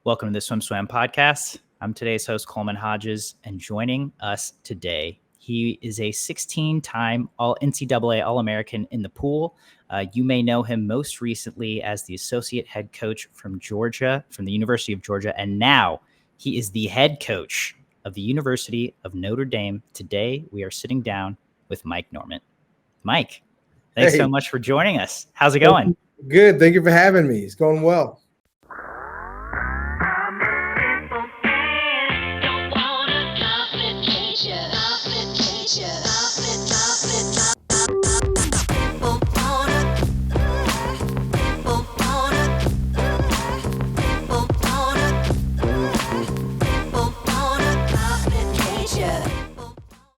Welcome to the SwimSwam podcast. I'm today's host, Coleman Hodges, and joining us today, he is a 16-time NCAA All-American in the pool. You may know him most recently as the associate head coach from Georgia, from the University of Georgia, and now he is the head coach of the University of Notre Dame. Today, we are sitting down with Mike Norment. Mike, thanks so much for joining us. How's it going? Good. Thank you for having me. It's going well.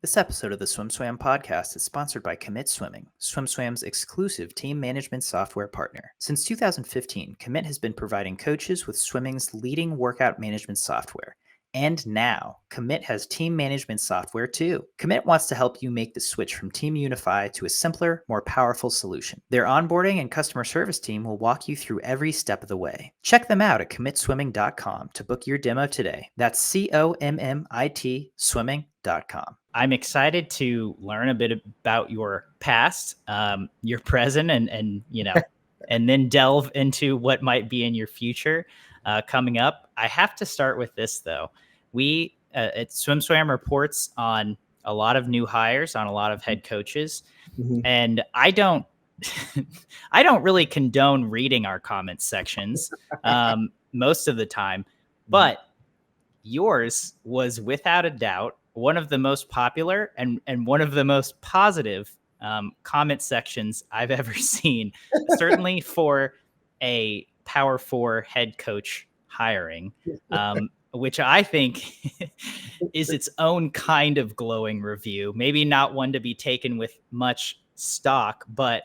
This episode of the SwimSwam podcast is sponsored by Commit Swimming, SwimSwam's exclusive team management software partner. Since 2015, Commit has been providing coaches with swimming's leading workout management software. And now, Commit has team management software too. Commit wants to help you make the switch from Team Unify to a simpler, more powerful solution. Their onboarding and customer service team will walk you through every step of the way. Check them out at commitswimming.com to book your demo today. That's COMMIT swimming.com. I'm excited to learn a bit about your past, your present, and and then delve into what might be in your future coming up. I have to start with this though. We at SwimSwam reports on a lot of new hires, on a lot of head coaches, and I don't really condone reading our comments sections most of the time, but yours was without a doubt one of the most popular and one of the most positive comment sections I've ever seen, certainly for a Power 4 head coach hiring, which I think is its own kind of glowing review. Maybe not one to be taken with much stock, but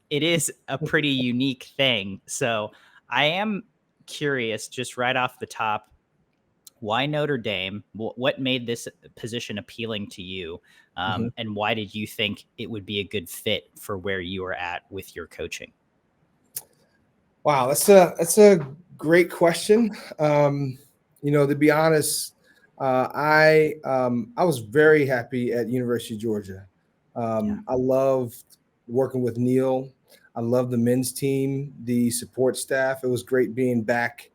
it is a pretty unique thing. So I am curious, just right off the top, why Notre Dame? What made this position appeal to you? And why did you think it would be a good fit for where you are at with your coaching? Wow, that's a great question. To be honest, I was very happy at University of Georgia. I loved working with Neil. I loved the men's team, the support staff. It was great being back.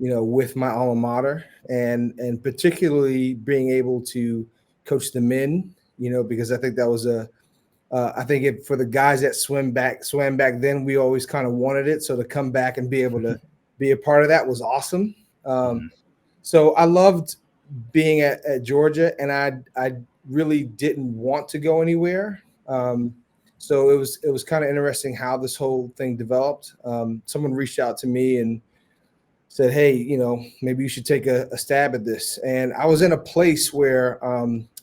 With my alma mater and particularly being able to coach the men, because I think that was for the guys that swam back then, we always kind of wanted it. So to come back and be able to be a part of that was awesome. So I loved being at Georgia, and I really didn't want to go anywhere. So it was kind of interesting how this whole thing developed. Someone reached out to me and said, hey, maybe you should take a stab at this. And I was in a place where,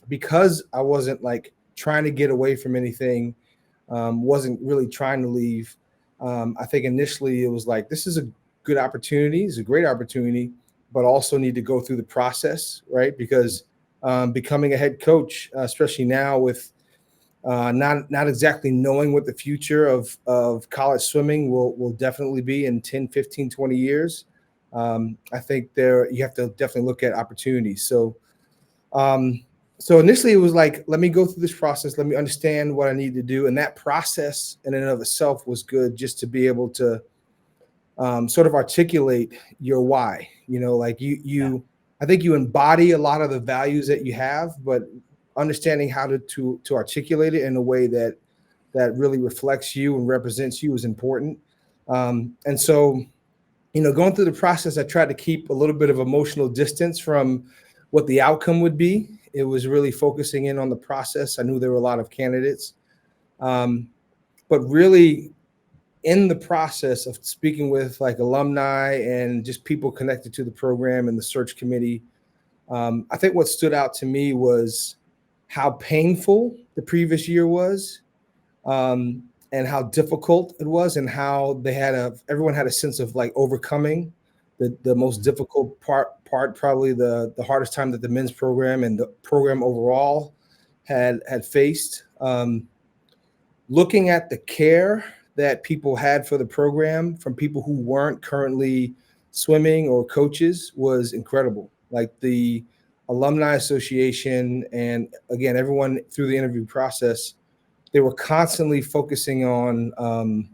because I wasn't like trying to get away from anything, wasn't really trying to leave. I think initially it was like, this is a good opportunity. It's a great opportunity, but also need to go through the process, right? Because becoming a head coach, especially now with not exactly knowing what the future of college swimming will definitely be in 10, 15, 20 years. I think you have to definitely look at opportunities. So initially it was like, let me go through this process. Let me understand what I need to do. And that process in and of itself was good, just to be able to sort of articulate your why, I think you embody a lot of the values that you have, but understanding how to articulate it in a way that really reflects you and represents you is important. And so, going through the process, I tried to keep a little bit of emotional distance from what the outcome would be. It was really focusing in on the process. I knew there were a lot of candidates, but really in the process of speaking with like alumni and just people connected to the program and the search committee, I think what stood out to me was how painful the previous year was. And how difficult it was, and how everyone had a sense of like overcoming the most difficult part, probably the hardest time that the men's program and the program overall had faced. Looking at the care that people had for the program from people who weren't currently swimming or coaches was incredible. Like the alumni association, and again, everyone through the interview process, they were constantly focusing on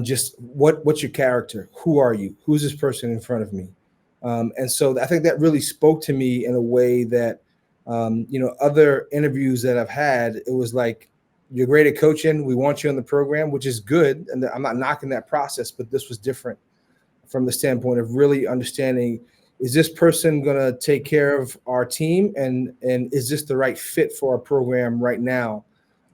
just what's your character, who are you, who's this person in front of me, and so I think that really spoke to me in a way that other interviews that I've had, it was like, you're great at coaching, we want you on the program, which is good, and I'm not knocking that process, but this was different from the standpoint of really understanding, is this person going to take care of our team, and is this the right fit for our program right now,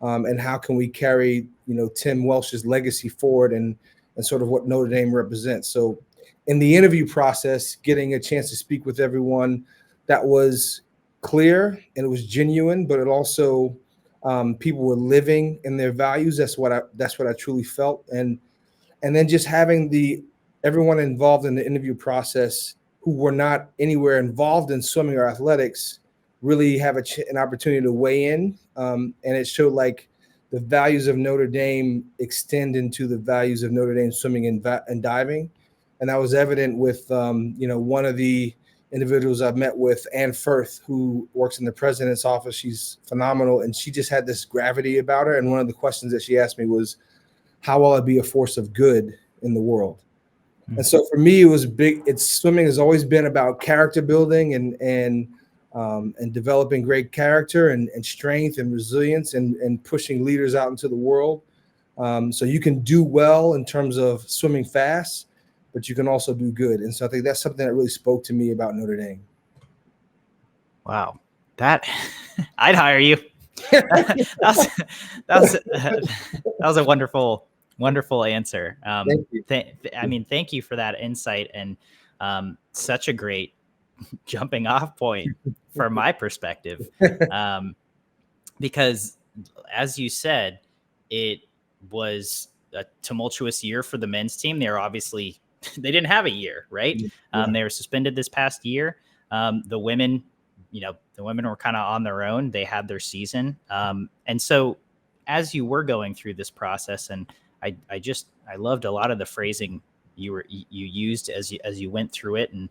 and how can we carry Tim Welsh's legacy forward, and sort of what Notre Dame represents. So in the interview process, getting a chance to speak with everyone, that was clear and it was genuine, but it also people were living in their values. That's what I truly felt, and then just having everyone involved in the interview process who were not anywhere involved in swimming or athletics really have an opportunity to weigh in, and it showed like the values of Notre Dame extend into the values of Notre Dame swimming and diving, and that was evident with one of the individuals I've met with, Ann Firth, who works in the president's office. She's phenomenal, and she just had this gravity about her. And one of the questions that she asked me was, how will I be a force of good in the world? And so for me, it was big. Swimming has always been about character building and developing great character and strength and resilience and pushing leaders out into the world. So you can do well in terms of swimming fast, but you can also do good. And so I think that's something that really spoke to me about Notre Dame. Wow. That I'd hire you. that was a wonderful answer. Thank you. Thank you for that insight, and such a great jumping off point from my perspective, because as you said, it was a tumultuous year for the men's team. They didn't have a year, right? Yeah. They were suspended this past year. The women were kind of on their own. They had their season. And so as you were going through this process, and I loved a lot of the phrasing you used as you went through it. And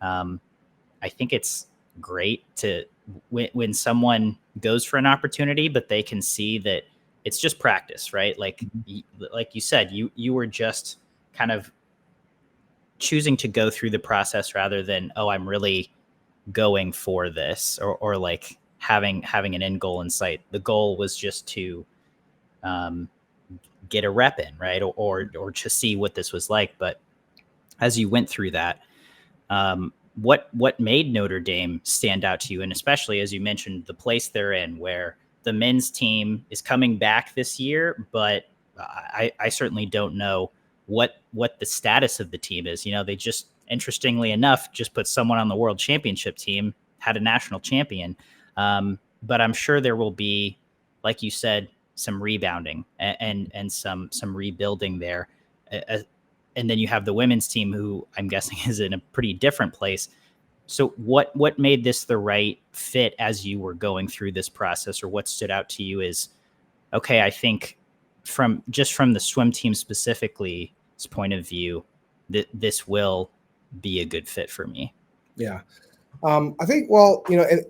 I think it's great to when someone goes for an opportunity, but they can see that it's just practice, right? Like you said, you were just kind of choosing to go through the process rather than, oh, I'm really going for this, or like having an end goal in sight. The goal was just to get a rep in, right? Or to see what this was like. But as you went through that, what made Notre Dame stand out to you? And especially as you mentioned, the place they're in, where the men's team is coming back this year, but I certainly don't know what the status of the team is. They just, interestingly enough, just put someone on the world championship team, had a national champion. But I'm sure there will be, like you said, some rebounding and some rebuilding there. And then you have the women's team, who I'm guessing is in a pretty different place. So what made this the right fit as you were going through this process, or what stood out to you is, okay, I think from the swim team specifically point of view, that this will be a good fit for me? Yeah. I think, well,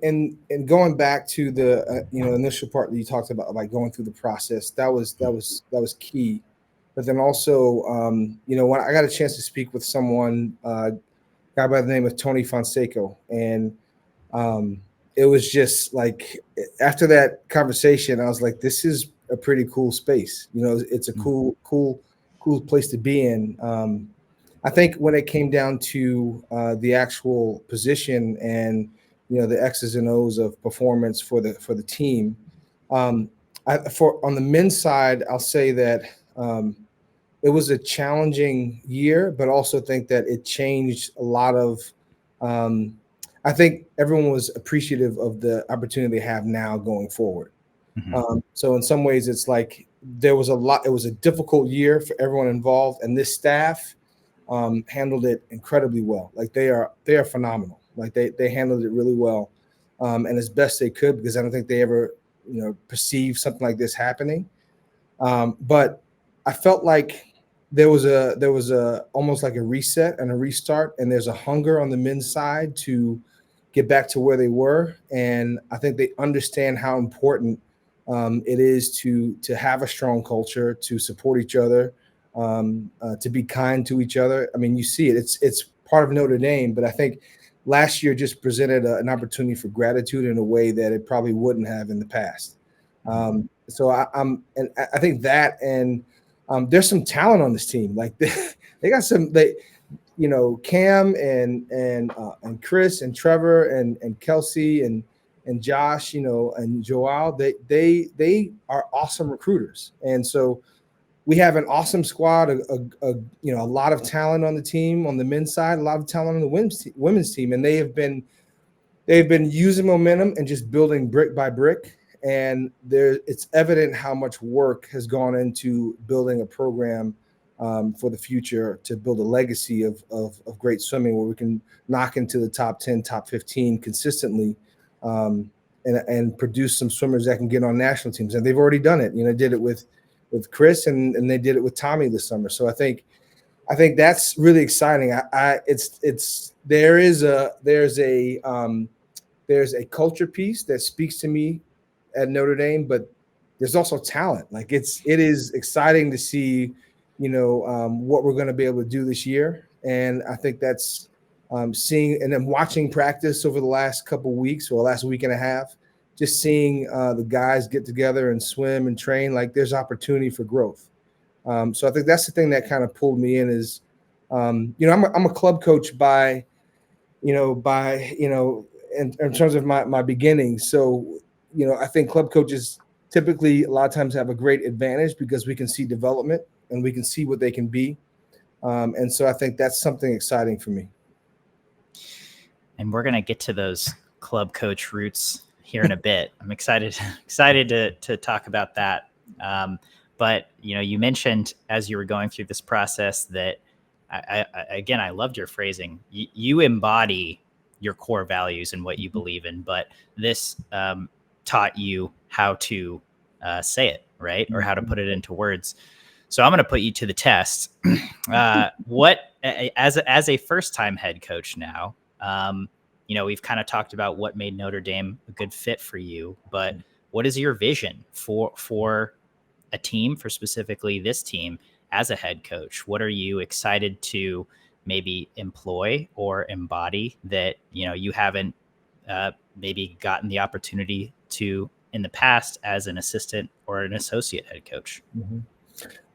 and going back to the initial part that you talked about, like going through the process, that was key. But then also, when I got a chance to speak with someone, a guy by the name of Tony Fonseca, and it was just like, after that conversation, I was like, this is a pretty cool space. It's a cool place to be in. I think when it came down to the actual position and the X's and O's of performance for the team, on the men's side, I'll say that it was a challenging year, but also think that it changed a lot of. I think everyone was appreciative of the opportunity they have now going forward. Mm-hmm. So in some ways, it's like there was a lot. It was a difficult year for everyone involved, and this staff handled it incredibly well. Like they are phenomenal. Like they handled it really well, and as best they could, because I don't think they ever perceived something like this happening. But I felt like there was a almost like a reset and a restart, and there's a hunger on the men's side to get back to where they were. And I think they understand how important it is to have a strong culture, to support each other, to be kind to each other. I mean, you see it. It's part of Notre Dame, but I think last year just presented an opportunity for gratitude in a way that it probably wouldn't have in the past. So I think that, and there's some talent on this team. Like they got some, Cam and Chris and Trevor and Kelsey and Josh, and Joao, they are awesome recruiters. And so we have an awesome squad, a lot of talent on the team, on the men's side, a lot of talent on the women's team. And they've been using momentum and just building brick by brick. And it's evident how much work has gone into building a program for the future, to build a legacy of great swimming where we can knock into the top 10, top 15 consistently, and produce some swimmers that can get on national teams. And they've already done it. Did it with Chris, and they did it with Tommy this summer. So I think that's really exciting. There's a culture piece that speaks to me at Notre Dame, but there's also talent. Like it is exciting to see, what we're going to be able to do this year. And I think that's seeing, and then watching practice over the last couple of weeks or last week and a half, just seeing the guys get together and swim and train, like there's opportunity for growth. So I think that's the thing that kind of pulled me in is, I'm a club coach in terms of my beginnings. So, I think club coaches typically a lot of times have a great advantage because we can see development and we can see what they can be. And so I think that's something exciting for me. And we're going to get to those club coach roots here in a bit. I'm excited to talk about that. But, you mentioned as you were going through this process that I loved your phrasing. You embody your core values and what you believe in, but this taught you how to say it, right? Or how to put it into words. So I'm going to put you to the test. What, as a first-time head coach now, we've kind of talked about what made Notre Dame a good fit for you, but what is your vision for a team, for specifically this team as a head coach? What are you excited to maybe employ or embody that, you haven't maybe gotten the opportunity to in the past as an assistant or an associate head coach? Mm-hmm.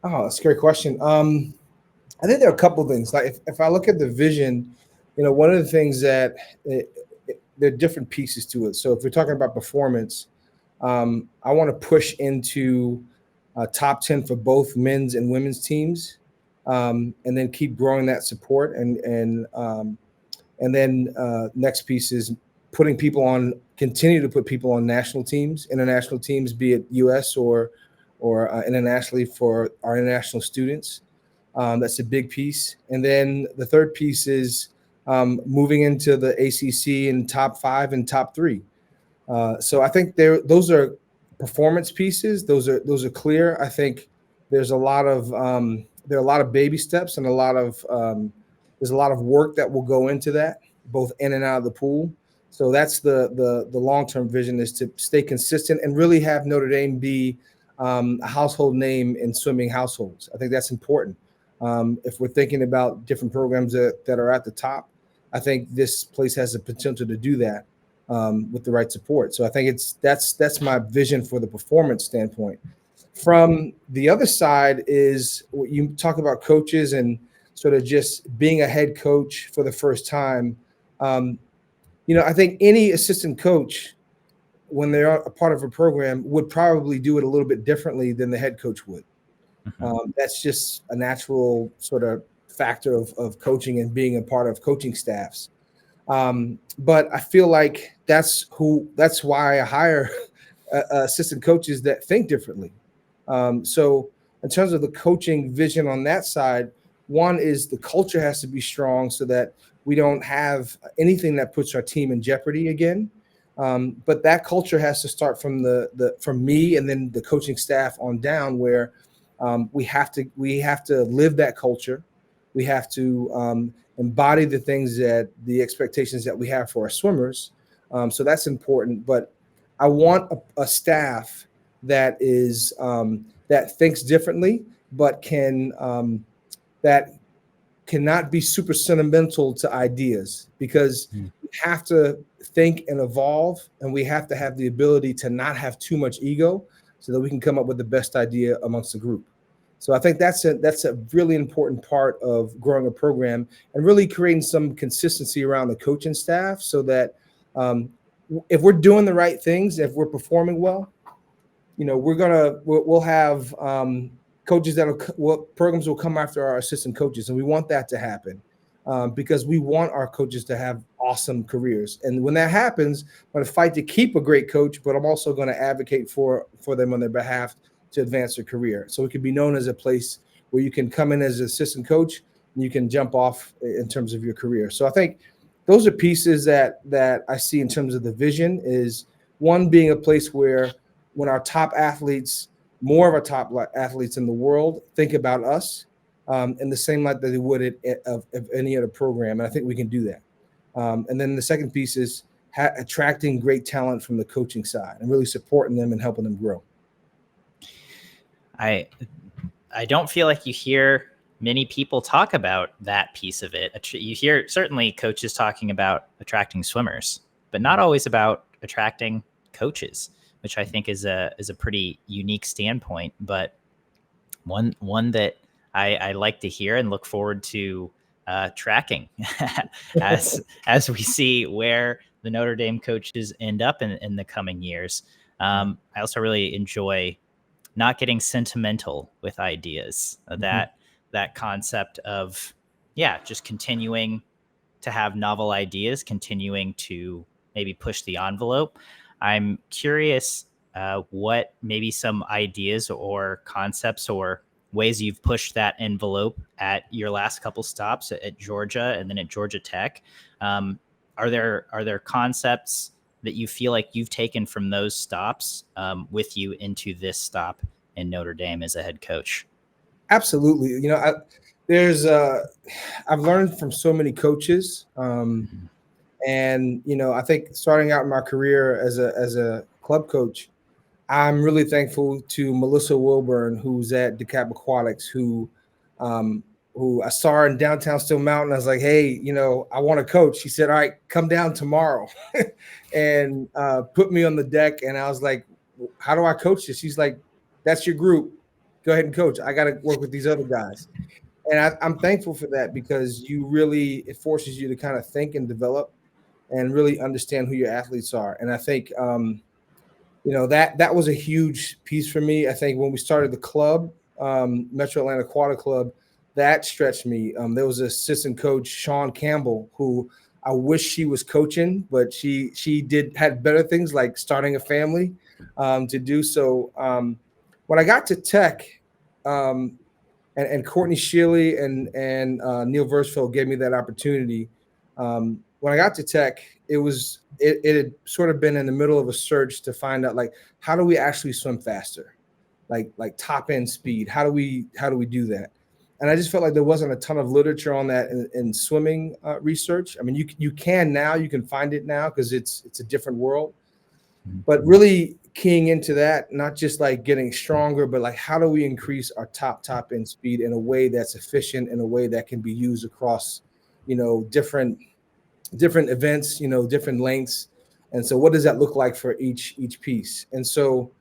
Oh, that's a great question. I think there are a couple of things. Like if I look at the vision, one of the things that there are different pieces to it. So if we're talking about performance, I want to push into top 10 for both men's and women's teams, and then keep growing that support. And then next piece is continue to put people on national teams, international teams, be it U.S. or internationally for our international students. That's a big piece. And then the third piece is moving into the ACC in top 5 and top 3. So I think those are performance pieces. Those are clear. I think there's there are a lot of baby steps and there's a lot of work that will go into that, both in and out of the pool. So that's the long-term vision, is to stay consistent and really have Notre Dame be a household name in swimming households. I think that's important. If we're thinking about different programs that are at the top, I think this place has the potential to do that with the right support. So I think that's my vision for the performance standpoint. From the other side is what you talk about, coaches and sort of just being a head coach for the first time. I think any assistant coach, when they're a part of a program, would probably do it a little bit differently than the head coach would. That's just a natural sort of factor of coaching and being a part of coaching staffs. But I feel like that's why I hire assistant coaches that think differently. So in terms of the coaching vision on that side, one is the culture has to be strong so that we don't have anything that puts our team in jeopardy again. But that culture has to start from from me and then the coaching staff on down, where We have to live that culture. We have to embody the expectations that we have for our swimmers. So that's important. But I want a staff that is that thinks differently, but that cannot be super sentimental to ideas, because we have to think and evolve, and we have to have the ability to not have too much ego so that we can come up with the best idea amongst the group. So I think that's a really important part of growing a program and really creating some consistency around the coaching staff, so that if we're doing the right things, if we're performing well, we'll have coaches programs will come after our assistant coaches, and we want that to happen because we want our coaches to have awesome careers. And when that happens, I'm going to fight to keep a great coach, but I'm also going to advocate for them on their behalf to advance their career. So it could be known as a place where you can come in as an assistant coach and you can jump off in terms of your career. So I think those are pieces that I see in terms of the vision. Is one, being a place where when our top athletes, more of our top athletes in the world, think about us in the same light that they would of any other program. And I think we can do that. And then the second piece is attracting great talent from the coaching side and really supporting them and helping them grow. I don't feel like you hear many people talk about that piece of it. You hear certainly coaches talking about attracting swimmers, but not always about attracting coaches, which I think is a pretty unique standpoint, but one that I like to hear and look forward to tracking as we see where the Notre Dame coaches end up in the coming years. I also really enjoy not getting sentimental with ideas. That concept of just continuing to have novel ideas, continuing to maybe push the envelope. I'm curious what maybe some ideas or concepts or ways you've pushed that envelope at your last couple stops at Georgia and then at Georgia Tech. Are there concepts that you feel like you've taken from those stops with you into this stop in Notre Dame as a head coach? Absolutely. I've learned from so many coaches. And, I think starting out in my career as a club coach, I'm really thankful to Melissa Wilburn, who's at DeKalb Aquatics, who I saw her in downtown Stone Mountain. I was like, hey, I want to coach. She said, all right, come down tomorrow and put me on the deck. And I was like, how do I coach this? She's like, that's your group. Go ahead and coach. I got to work with these other guys. And I'm thankful for that, because it forces you to kind of think and develop and really understand who your athletes are. And I think, that was a huge piece for me. I think when we started the club, Metro Atlanta Aquatic Club, that stretched me. There was an assistant coach, Sean Campbell, who I wish she was coaching, but she had better things like starting a family to do. So when I got to Tech, and Courtney Shealy and Neil Versfeld gave me that opportunity. When I got to Tech, it had sort of been in the middle of a search to find out, like, how do we actually swim faster, like top end speed? How do we do that? And I just felt like there wasn't a ton of literature on that in swimming research. I mean, you can find it now because it's a different world. But really keying into that, not just like getting stronger, but like, how do we increase our top end speed in a way that's efficient, in a way that can be used across, different events, different lengths. And so what does that look like for each piece? And so,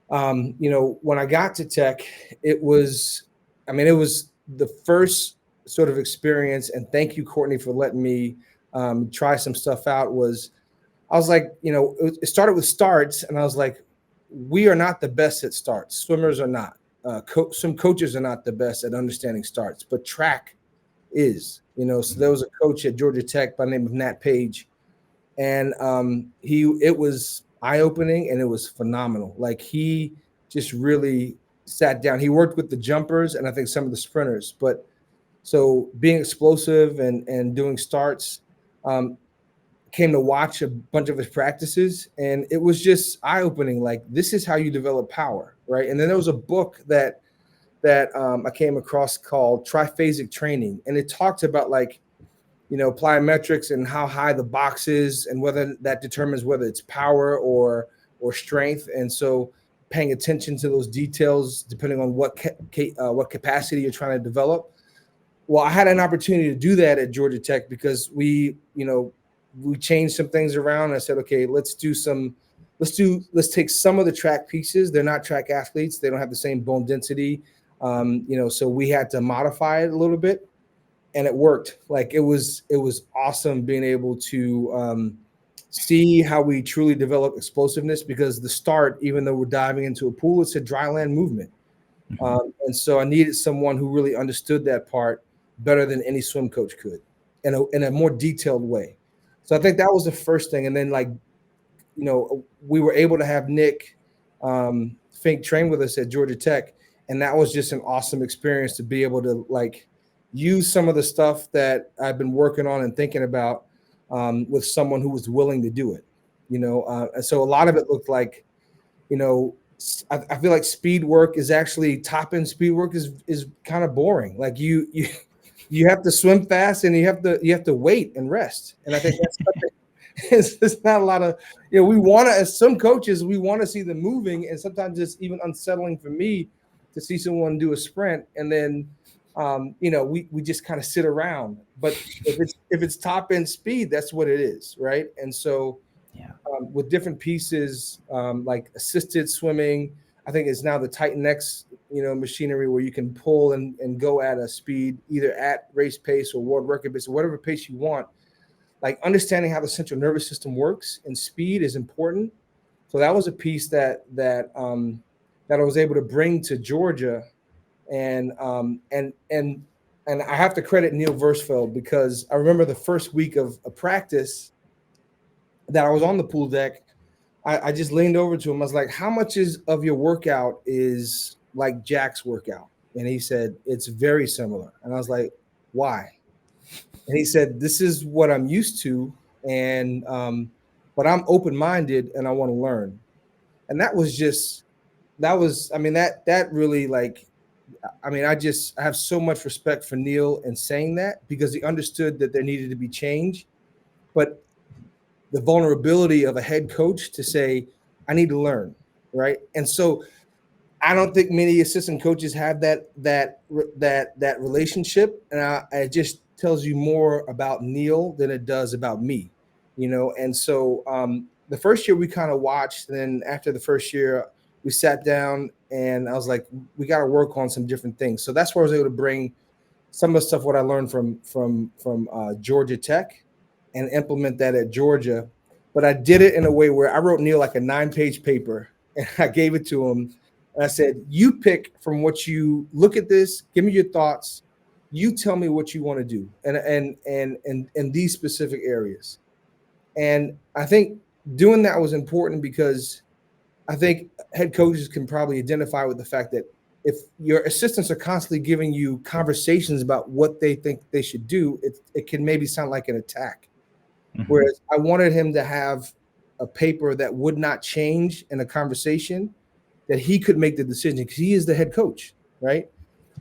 when I got to Tech, it was the first sort of experience. And thank you, Courtney, for letting me try some stuff out. I was like, it started with starts, and I was like, we are not the best at starts. Swimmers are not. Some coaches are not the best at understanding starts, but track is. So there was a coach at Georgia Tech by the name of Nat Page, and it was eye-opening and it was phenomenal. Like, he just really sat down. He worked with the jumpers and I think some of the sprinters, but so being explosive and doing starts. Came to watch a bunch of his practices, and it was just eye-opening. Like, this is how you develop power, right? And then there was a book that that I came across called triphasic training, and it talked about like, plyometrics and how high the box is, and whether that determines whether it's power or strength. And so, paying attention to those details depending on what capacity you're trying to develop. Well, I had an opportunity to do that at Georgia Tech because we changed some things around. And I said, okay, let's take some of the track pieces. They're not track athletes. They don't have the same bone density. So we had to modify it a little bit, and it worked. Like it was awesome being able to see how we truly develop explosiveness, because the start, even though we're diving into a pool, it's a dry land movement. And so I needed someone who really understood that part better than any swim coach could, in a more detailed way. So I think that was the first thing. And then we were able to have Nic Fink train with us at Georgia Tech. And that was just an awesome experience to be able to use some of the stuff that I've been working on and thinking about with someone who was willing to do it, and so a lot of it looked like, I feel like speed work is actually top end speed work is kind of boring. Like you have to swim fast and you have to wait and rest. And I think that's it's not a lot of, we want to, as some coaches, we want to see them moving, and sometimes it's even unsettling for me to see someone do a sprint and then we just kind of sit around. But if it's top end speed, that's what it is, right? And so with different pieces, like assisted swimming, I think it's now the Titan X, machinery where you can pull and go at a speed either at race pace or world record pace or whatever pace you want. Like understanding how the central nervous system works and speed is important. So that was a piece that I was able to bring to Georgia, and I have to credit Neil Versfeld, because I remember the first week of a practice that I was on the pool deck. I just leaned over to him. I was like, how much of your workout is like Jack's workout? And he said, it's very similar. And I was like, why? And he said, this is what I'm used to. And, but I'm open-minded and I want to learn. And that really I have so much respect for Neil in saying that, because he understood that there needed to be change, but the vulnerability of a head coach to say, I need to learn, right? And so I don't think many assistant coaches have that relationship, and it just tells you more about Neil than it does about me, And so the first year we kind of watched, and then after the first year we sat down and I was like, we got to work on some different things. So that's where I was able to bring some of the stuff what I learned from Georgia Tech and implement that at Georgia. But I did it in a way where I wrote Neil like a 9-page paper, and I gave it to him. And I said, you pick from what you look at this, give me your thoughts. You tell me what you want to do and these specific areas. And I think doing that was important, because I think head coaches can probably identify with the fact that if your assistants are constantly giving you conversations about what they think they should do, it can maybe sound like an attack. Mm-hmm. Whereas I wanted him to have a paper that would not change in a conversation, that he could make the decision, because he is the head coach, right?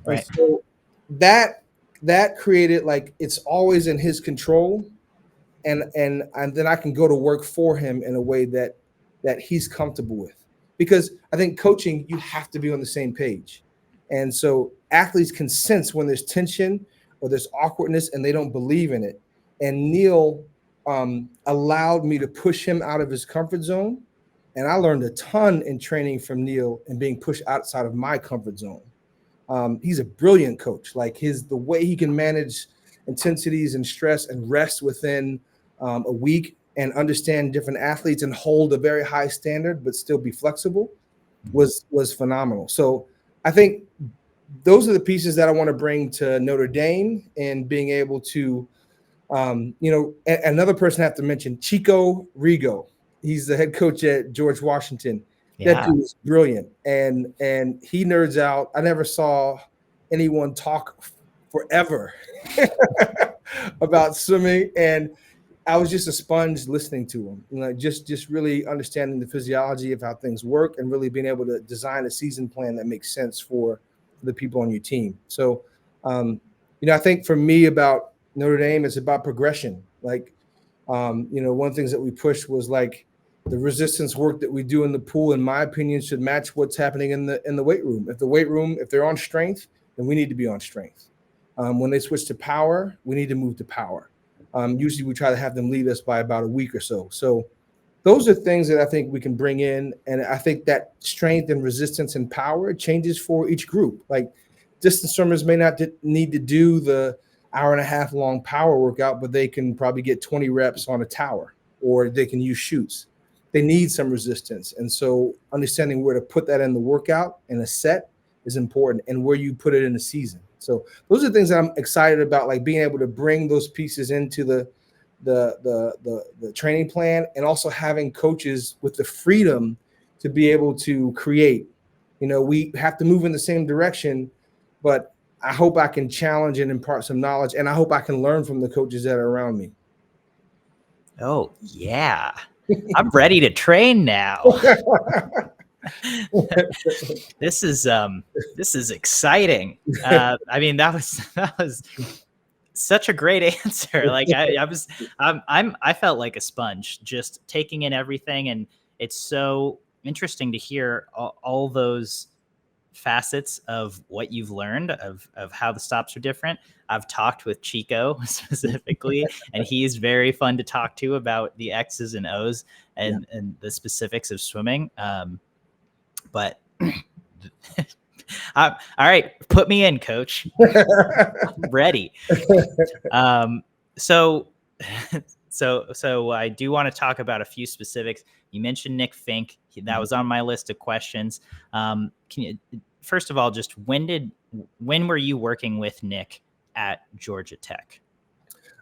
And so that created it's always in his control, and then I can go to work for him in a way that he's comfortable with. Because I think coaching, you have to be on the same page. And so athletes can sense when there's tension or there's awkwardness and they don't believe in it. And Neil allowed me to push him out of his comfort zone. And I learned a ton in training from Neil and being pushed outside of my comfort zone. He's a brilliant coach. The way he can manage intensities and stress and rest within a week, and understand different athletes and hold a very high standard, but still be flexible was phenomenal. So I think those are the pieces that I want to bring to Notre Dame, and being able to, another person I have to mention, Chico Rigo. He's the head coach at George Washington. Yeah. That dude is brilliant. And he nerds out. I never saw anyone talk forever about swimming, and I was just a sponge listening to him, just really understanding the physiology of how things work, and really being able to design a season plan that makes sense for the people on your team. So, I think for me about Notre Dame, it's about progression. Like, one of the things that we pushed was like the resistance work that we do in the pool, in my opinion, should match what's happening in the weight room. If they're on strength, then we need to be on strength. When they switch to power, we need to move to power. Usually we try to have them lead us by about a week or so. So those are things that I think we can bring in. And I think that strength and resistance and power changes for each group. Like distance swimmers may not need to do the hour and a half long power workout, but they can probably get 20 reps on a tower, or they can use chutes. They need some resistance. And so understanding where to put that in the workout in a set is important, and where you put it in the season. So those are things that I'm excited about, like being able to bring those pieces into the training plan, and also having coaches with the freedom to be able to create. We have to move in the same direction, but I hope I can challenge and impart some knowledge, and I hope I can learn from the coaches that are around me. Oh, yeah. I'm ready to train now. This is exciting. I mean, that was such a great answer. Like I felt like a sponge just taking in everything, and it's so interesting to hear all those facets of what you've learned of how the stops are different. I've talked with Chico specifically, and he's very fun to talk to about the X's and O's and the specifics of swimming. But all right, put me in, coach. I'm ready. So I do want to talk about a few specifics. You mentioned Nic Fink. That was on my list of questions. Can you, first of all, just when were you working with Nick at Georgia Tech?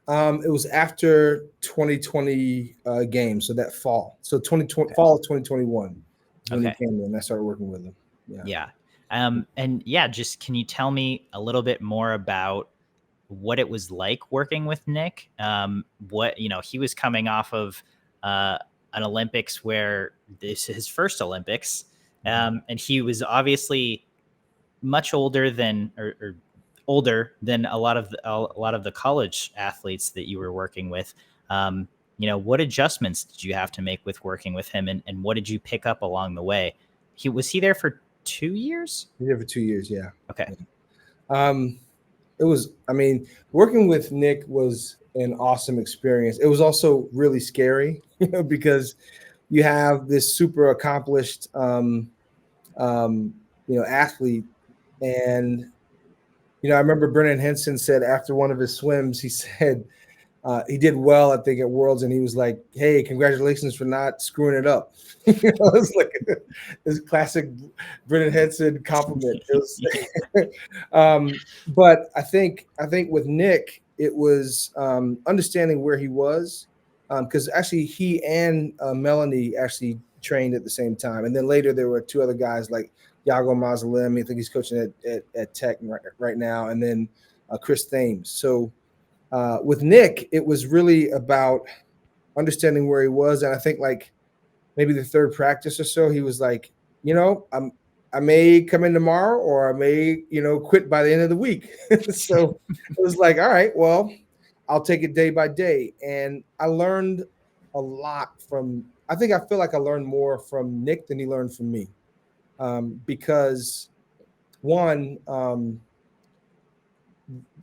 It was after 2020 games, so that fall. So 2020 fall of 2021 when he came in. I started working with him. Yeah. And yeah, just can you tell me a little bit more about what it was like working with Nick? What, he was coming off of an Olympics where this is his first Olympics. And he was obviously much older than or older than a lot of the college athletes that you were working with. What adjustments did you have to make with working with him, and what did you pick up along the way? Was he there for 2 years? He was there for 2 years. Yeah. Okay. It was, working with Nick was an awesome experience. It was also really scary, because you have this super accomplished, athlete. And, I remember Brennan Henson said after one of his swims, he said he did well, I think, at Worlds. And he was like, "Hey, congratulations for not screwing it up." It was like this classic Brennan Henson compliment. It was, but I think with Nick, it was understanding where he was, because actually he and Melanie actually trained at the same time. And then later there were two other guys like Yago Mazalem. I think he's coaching at Tech right now. And then Chris Thames. So with Nick, it was really about understanding where he was. And I think like maybe the third practice or so, he was like, I may come in tomorrow, or I may, quit by the end of the week. So it was like, all right, well, I'll take it day by day. And I learned a lot I feel like I learned more from Nick than he learned from me. Because one,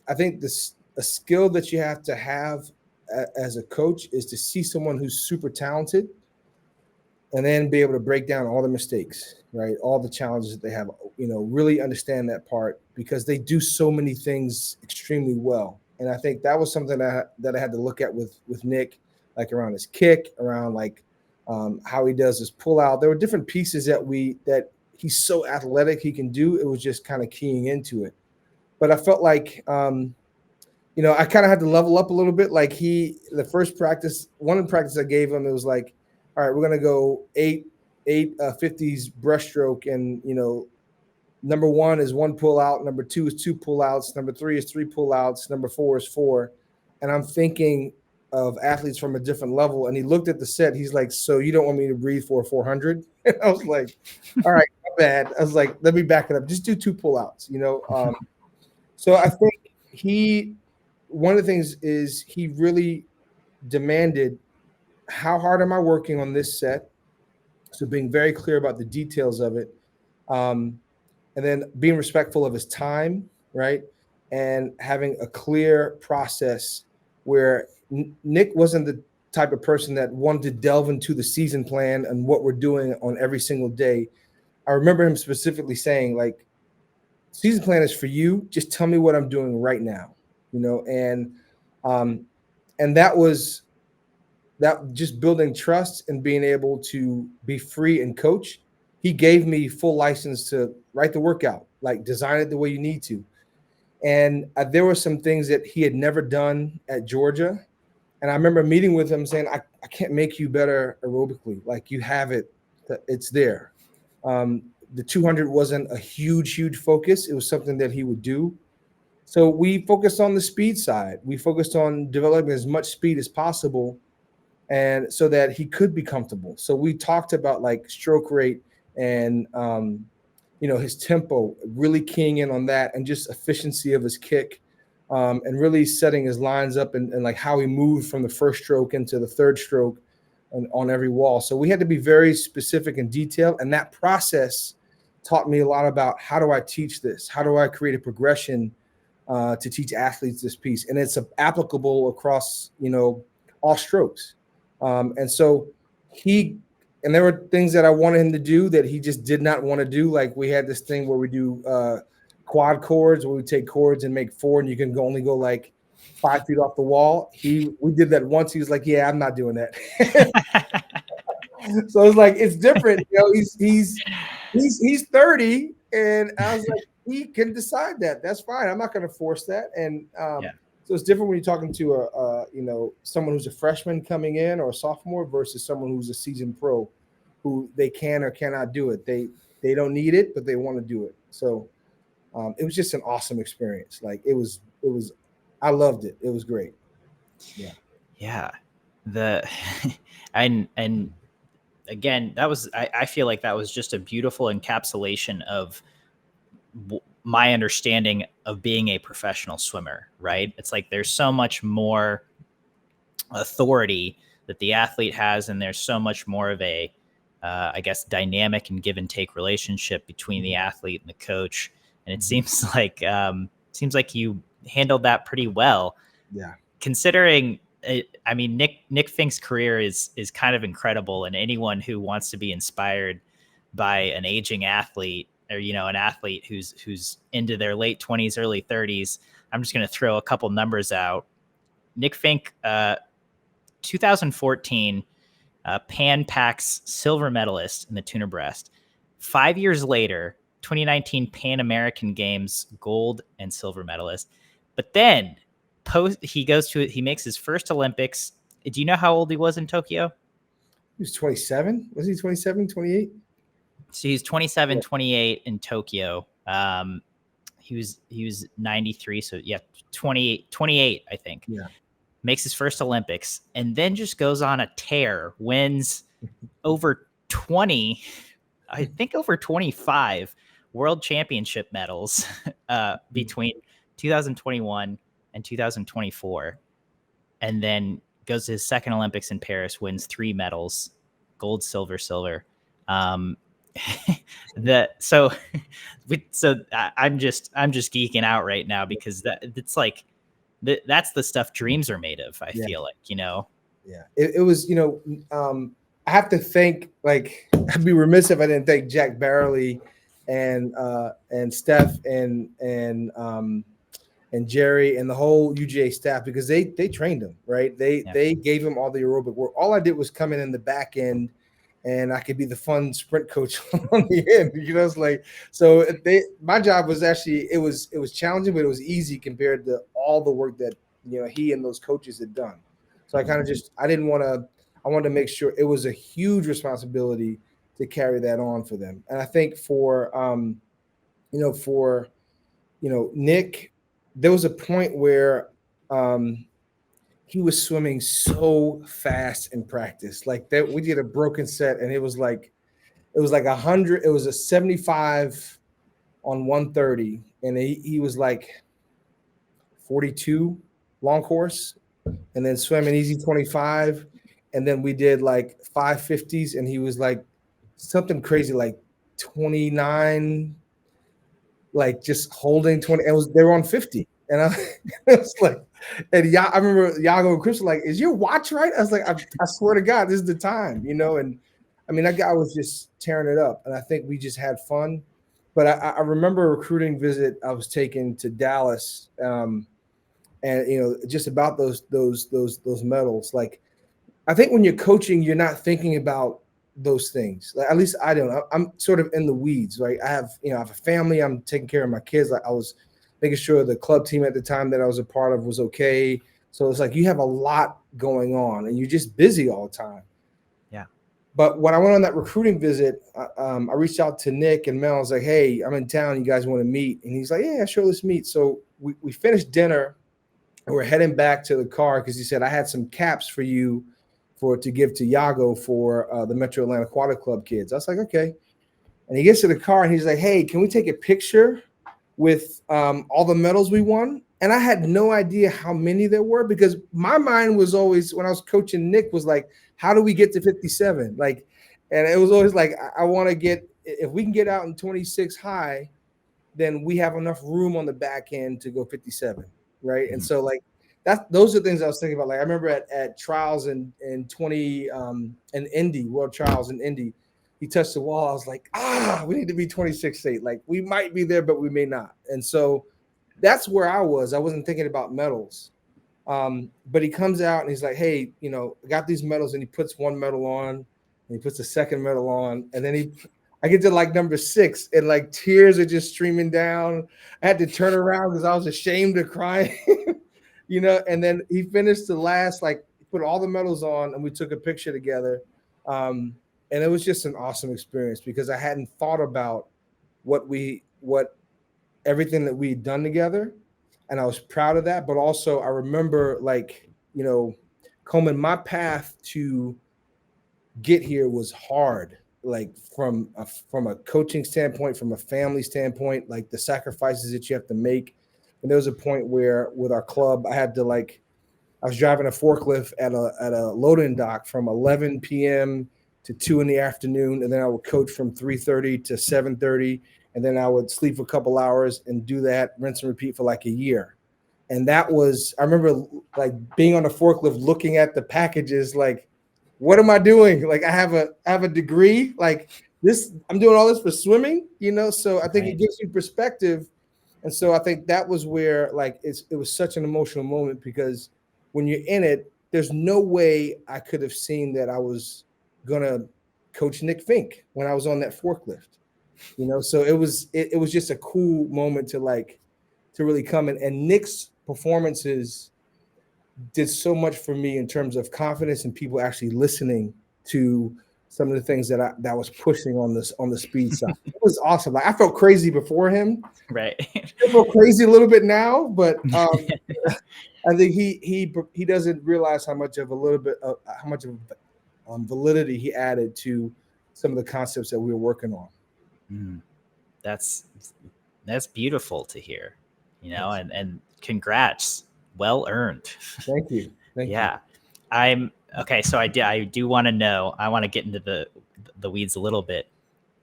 I think a skill that you have to have as a coach is to see someone who's super talented, and then be able to break down all the mistakes, right? All the challenges that they have, really understand that part, because they do so many things extremely well. And I think that was something that I had to look at with Nick, like around his kick, around like how he does his pull out. There were different pieces that he's so athletic he can do. It was just kind of keying into it. But I felt like, I kind of had to level up a little bit. Like the first practice, one of the practice I gave him, it was like, all right, we're going to go 850s breaststroke. And, number one is 1 pull out. Number 2 is 2 pull outs. Number 3 is 3 pull outs. Number 4 is 4. And I'm thinking of athletes from a different level. And he looked at the set. He's like, "So you don't want me to breathe for 400?" And I was like, all right, bad. I was like, let me back it up. Just do 2 pullouts, you know? So I think one of the things is he really demanded, how hard am I working on this set? So being very clear about the details of it. And then being respectful of his time, right? And having a clear process where Nick wasn't the type of person that wanted to delve into the season plan and what we're doing on every single day. I remember him specifically saying, like, season plan is for you. Just tell me what I'm doing right now, you know? And that was that, just building trust and being able to be free and coach. He gave me full license to write the workout, like design it the way you need to. And there were some things that he had never done at Georgia. And I remember meeting with him saying, I can't make you better aerobically. Like, you have it, it's there. The 200 wasn't a huge focus. It was something that he would do. So we focused on the speed side. We focused on developing as much speed as possible, and so that he could be comfortable. So we talked about like stroke rate and his tempo, really keying in on that, and just efficiency of his kick, and really setting his lines up and like how he moved from the first stroke into the third stroke on every wall. So we had to be very specific and detailed, and that process taught me a lot about how do I teach this? How do I create a progression to teach athletes this piece? And it's applicable across, all strokes. And so there were things that I wanted him to do that he just did not want to do. Like, we had this thing where we do quad chords, where we take chords and make 4, and you can only go like 5 feet off the wall. We did that once. He was like, yeah, I'm not doing that. So it's like, it's different. He's 30, and I was like, he can decide that. That's fine. I'm not going to force that. And so it's different when you're talking to someone who's a freshman coming in or a sophomore versus someone who's a seasoned pro, who they can or cannot do it. They don't need it, but they want to do it. So it was just an awesome experience. Like, it was I loved it. It was great. Yeah. Yeah. And again, I feel like that was just a beautiful encapsulation of my understanding of being a professional swimmer, right? It's like, there's so much more authority that the athlete has, and there's so much more of a, I guess, dynamic and give and take relationship between the athlete and the coach. And it seems like you handled that pretty well. Yeah. Considering, I mean, Nick Fink's career is kind of incredible, and anyone who wants to be inspired by an aging athlete, or an athlete who's into their late 20s, early 30s, I'm just going to throw a couple numbers out. Nick Fink, 2014 Pan Pacs silver medalist in the tuna breast. 5 years later, 2019 Pan American Games gold and silver medalist. But then he makes his first Olympics. Do you know how old he was in Tokyo? He was 27. Was he 27, 28? So he's 27, 28 in Tokyo. He was 93. So yeah, 28, I think. Yeah. Makes his first Olympics, and then just goes on a tear, wins over 20, I think over 25 world championship medals between 2021 and 2024. And then goes to his second Olympics in Paris, wins 3 medals, gold, silver. I'm just geeking out right now, because it's like, that's the stuff dreams are made of. I feel like, Yeah. It was, I have to thank, like, I'd be remiss if I didn't thank Jack Barrowley and Steph and Jerry and the whole UGA staff, because they trained him, right? They gave him all the aerobic work. All I did was come in the back end, and I could be the fun sprint coach on the end. It's like, so my job was actually, it was challenging, but it was easy compared to all the work that he and those coaches had done. So I kind of I wanted to make sure it was a huge responsibility to carry that on for them. And I think for Nick, there was a point where he was swimming so fast in practice, like that we did a broken set, and it was like it was like 100. It was a 75 on 130, and he was like 42 long course, and then swam an easy 25, and then we did like 550s, and he was like something crazy like 29, like just holding 20. It was they were on 50, and I it was like, and I remember Yago and Chris were like, "Is your watch right?" I was like, I swear to God, this is the time, And I mean, that guy was just tearing it up, and I think we just had fun. But I remember a recruiting visit I was taken to Dallas, and just about those medals. Like, I think when you're coaching, you're not thinking about those things. Like, at least I don't. I'm sort of in the weeds, right? I have a family. I'm taking care of my kids. Like, I was making sure the club team at the time that I was a part of was okay. So it's like you have a lot going on, and you're just busy all the time. Yeah. But when I went on that recruiting visit, I reached out to Nick and Mel. I was like, "Hey, I'm in town. You guys want to meet?" And he's like, "Yeah, sure, let's meet." So we finished dinner, and we're heading back to the car because he said, "I had some caps for you to give to Yago for the Metro Atlanta Aquatic Club kids." I was like, "Okay." And he gets to the car and he's like, "Hey, can we take a picture with all the medals we won?" And I had no idea how many there were, because my mind was always, when I was coaching Nick, was like, how do we get to 57? Like, and it was always like, I want to get, if we can get out in 26 high, then we have enough room on the back end to go 57. Right. Mm-hmm. And so like, those are things I was thinking about. Like, I remember at trials in 20 in Indy, World Trials in Indy, he touched the wall. I was like, we need to be 26.8. Like, we might be there, but we may not. And so that's where I was. I wasn't thinking about medals. But he comes out and he's like, "Hey, I got these medals," and he puts one medal on, and he puts a second medal on, and then I get to like number 6, and like tears are just streaming down. I had to turn around because I was ashamed of crying, and then he finished the last, like, put all the medals on, and we took a picture together. And it was just an awesome experience because I hadn't thought about what everything that we'd done together. And I was proud of that. But also I remember, like, Coleman, my path to get here was hard, like from a coaching standpoint, from a family standpoint, like the sacrifices that you have to make. And there was a point where with our club, I was driving a forklift at a loading dock from 11 p.m. to 2 in the afternoon, and then I would coach from 3:30 to 7:30, and then I would sleep for a couple hours and do that, rinse and repeat for like a year. And I remember like being on a forklift, looking at the packages, like, what am I doing? Like, I have a degree, like this, I'm doing all this for swimming, So I think It gives you perspective. And so I think that was where, like, it was such an emotional moment, because when you're in it, there's no way I could have seen that I was gonna coach Nic Fink when I was on that forklift, So it was just a cool moment to really come in. And Nick's performances did so much for me in terms of confidence and people actually listening to some of the things that I was pushing on the speed side. It was awesome. Like, I felt crazy before him. Right. I feel crazy a little bit now, but I think he doesn't realize how much of validity he added to some of the concepts that we were working on. That's beautiful to hear, and congrats, well earned. Thank you. Yeah. I'm okay. So I do want to know, I want to get into the weeds a little bit.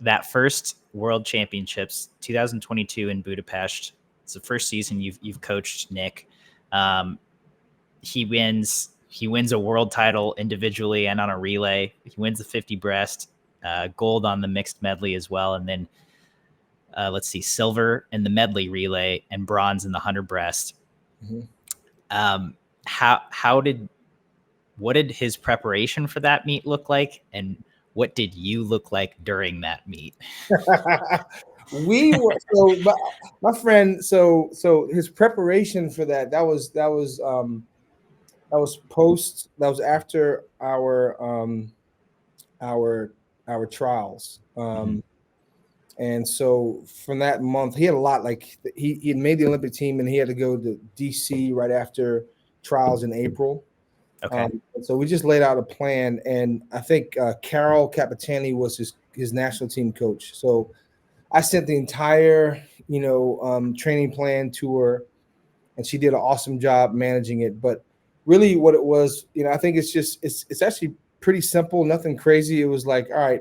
That first World Championships, 2022 in Budapest. It's the first season you've coached Nick. He wins a world title individually and on a relay. He wins the 50 breast, gold on the mixed medley as well. And then silver in the medley relay and bronze in the 100 breast. Mm-hmm. What did his preparation for that meet look like? And what did you look like during that meet? We were, my friend, so his preparation for that was after our trials. Mm-hmm. And so from that month, he had a lot, like he had made the Olympic team, and he had to go to DC right after trials in April. Okay. So we just laid out a plan, and I think Carol Capitani was his national team coach. So I sent the entire, training plan to her, and she did an awesome job managing it. But really, what it was, I think it's actually pretty simple, nothing crazy. It was like, all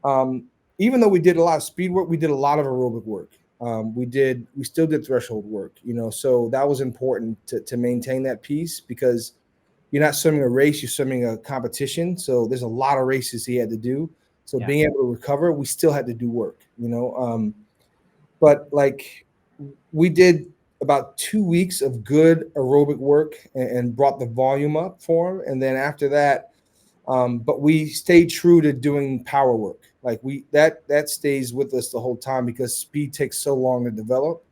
right, even though we did a lot of speed work, we did a lot of aerobic work. We still did threshold work, so that was important to maintain that piece, because you're not swimming a race, you're swimming a competition. So there's a lot of races he had to do. So being able to recover, we still had to do work, but like we did about 2 weeks of good aerobic work and brought the volume up for him. And then after that, but we stayed true to doing power work. Like that stays with us the whole time, because speed takes so long to develop.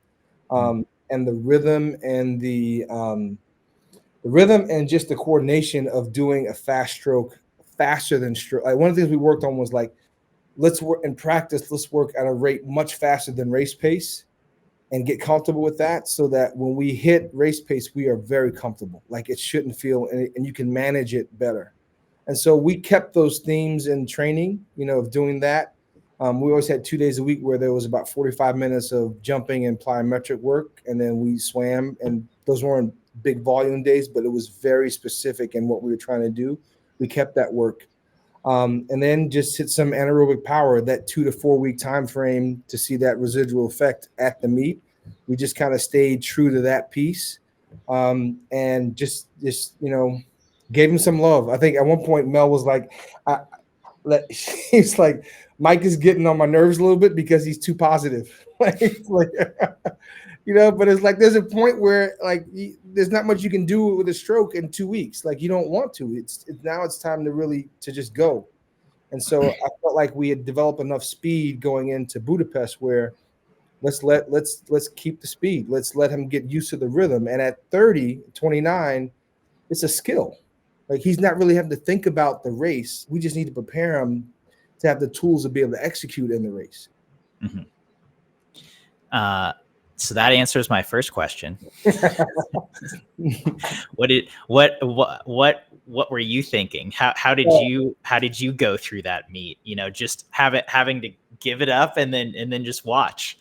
And the rhythm and just the coordination of doing a fast stroke faster than stroke. Like one of the things we worked on was like, let's work at a rate much faster than race pace and get comfortable with that, so that when we hit race pace, we are very comfortable. Like it shouldn't feel, and you can manage it better. And so we kept those themes in training, of doing that. We always had 2 days a week where there was about 45 minutes of jumping and plyometric work, and then we swam. And those weren't big volume days, but it was very specific in what we were trying to do. We kept that work. And then just hit some anaerobic power, that 2 to 4 week time frame, to see that residual effect at the meet. We just kind of stayed true to that piece, and just gave him some love. I think at one point Mel was like, he's like, Mike is getting on my nerves a little bit because he's too positive. But it's like there's a point where like there's not much you can do with a stroke in 2 weeks. Like you don't want to. Now it's time to just go. And so I felt like we had developed enough speed going into Budapest where let's keep the speed. Let's let him get used to the rhythm. And at 29, it's a skill. Like he's not really having to think about the race. We just need to prepare him to have the tools to be able to execute in the race. Mm-hmm. So that answers my first question. What were you thinking? How did you go through that meet? Just having to give it up and then just watch.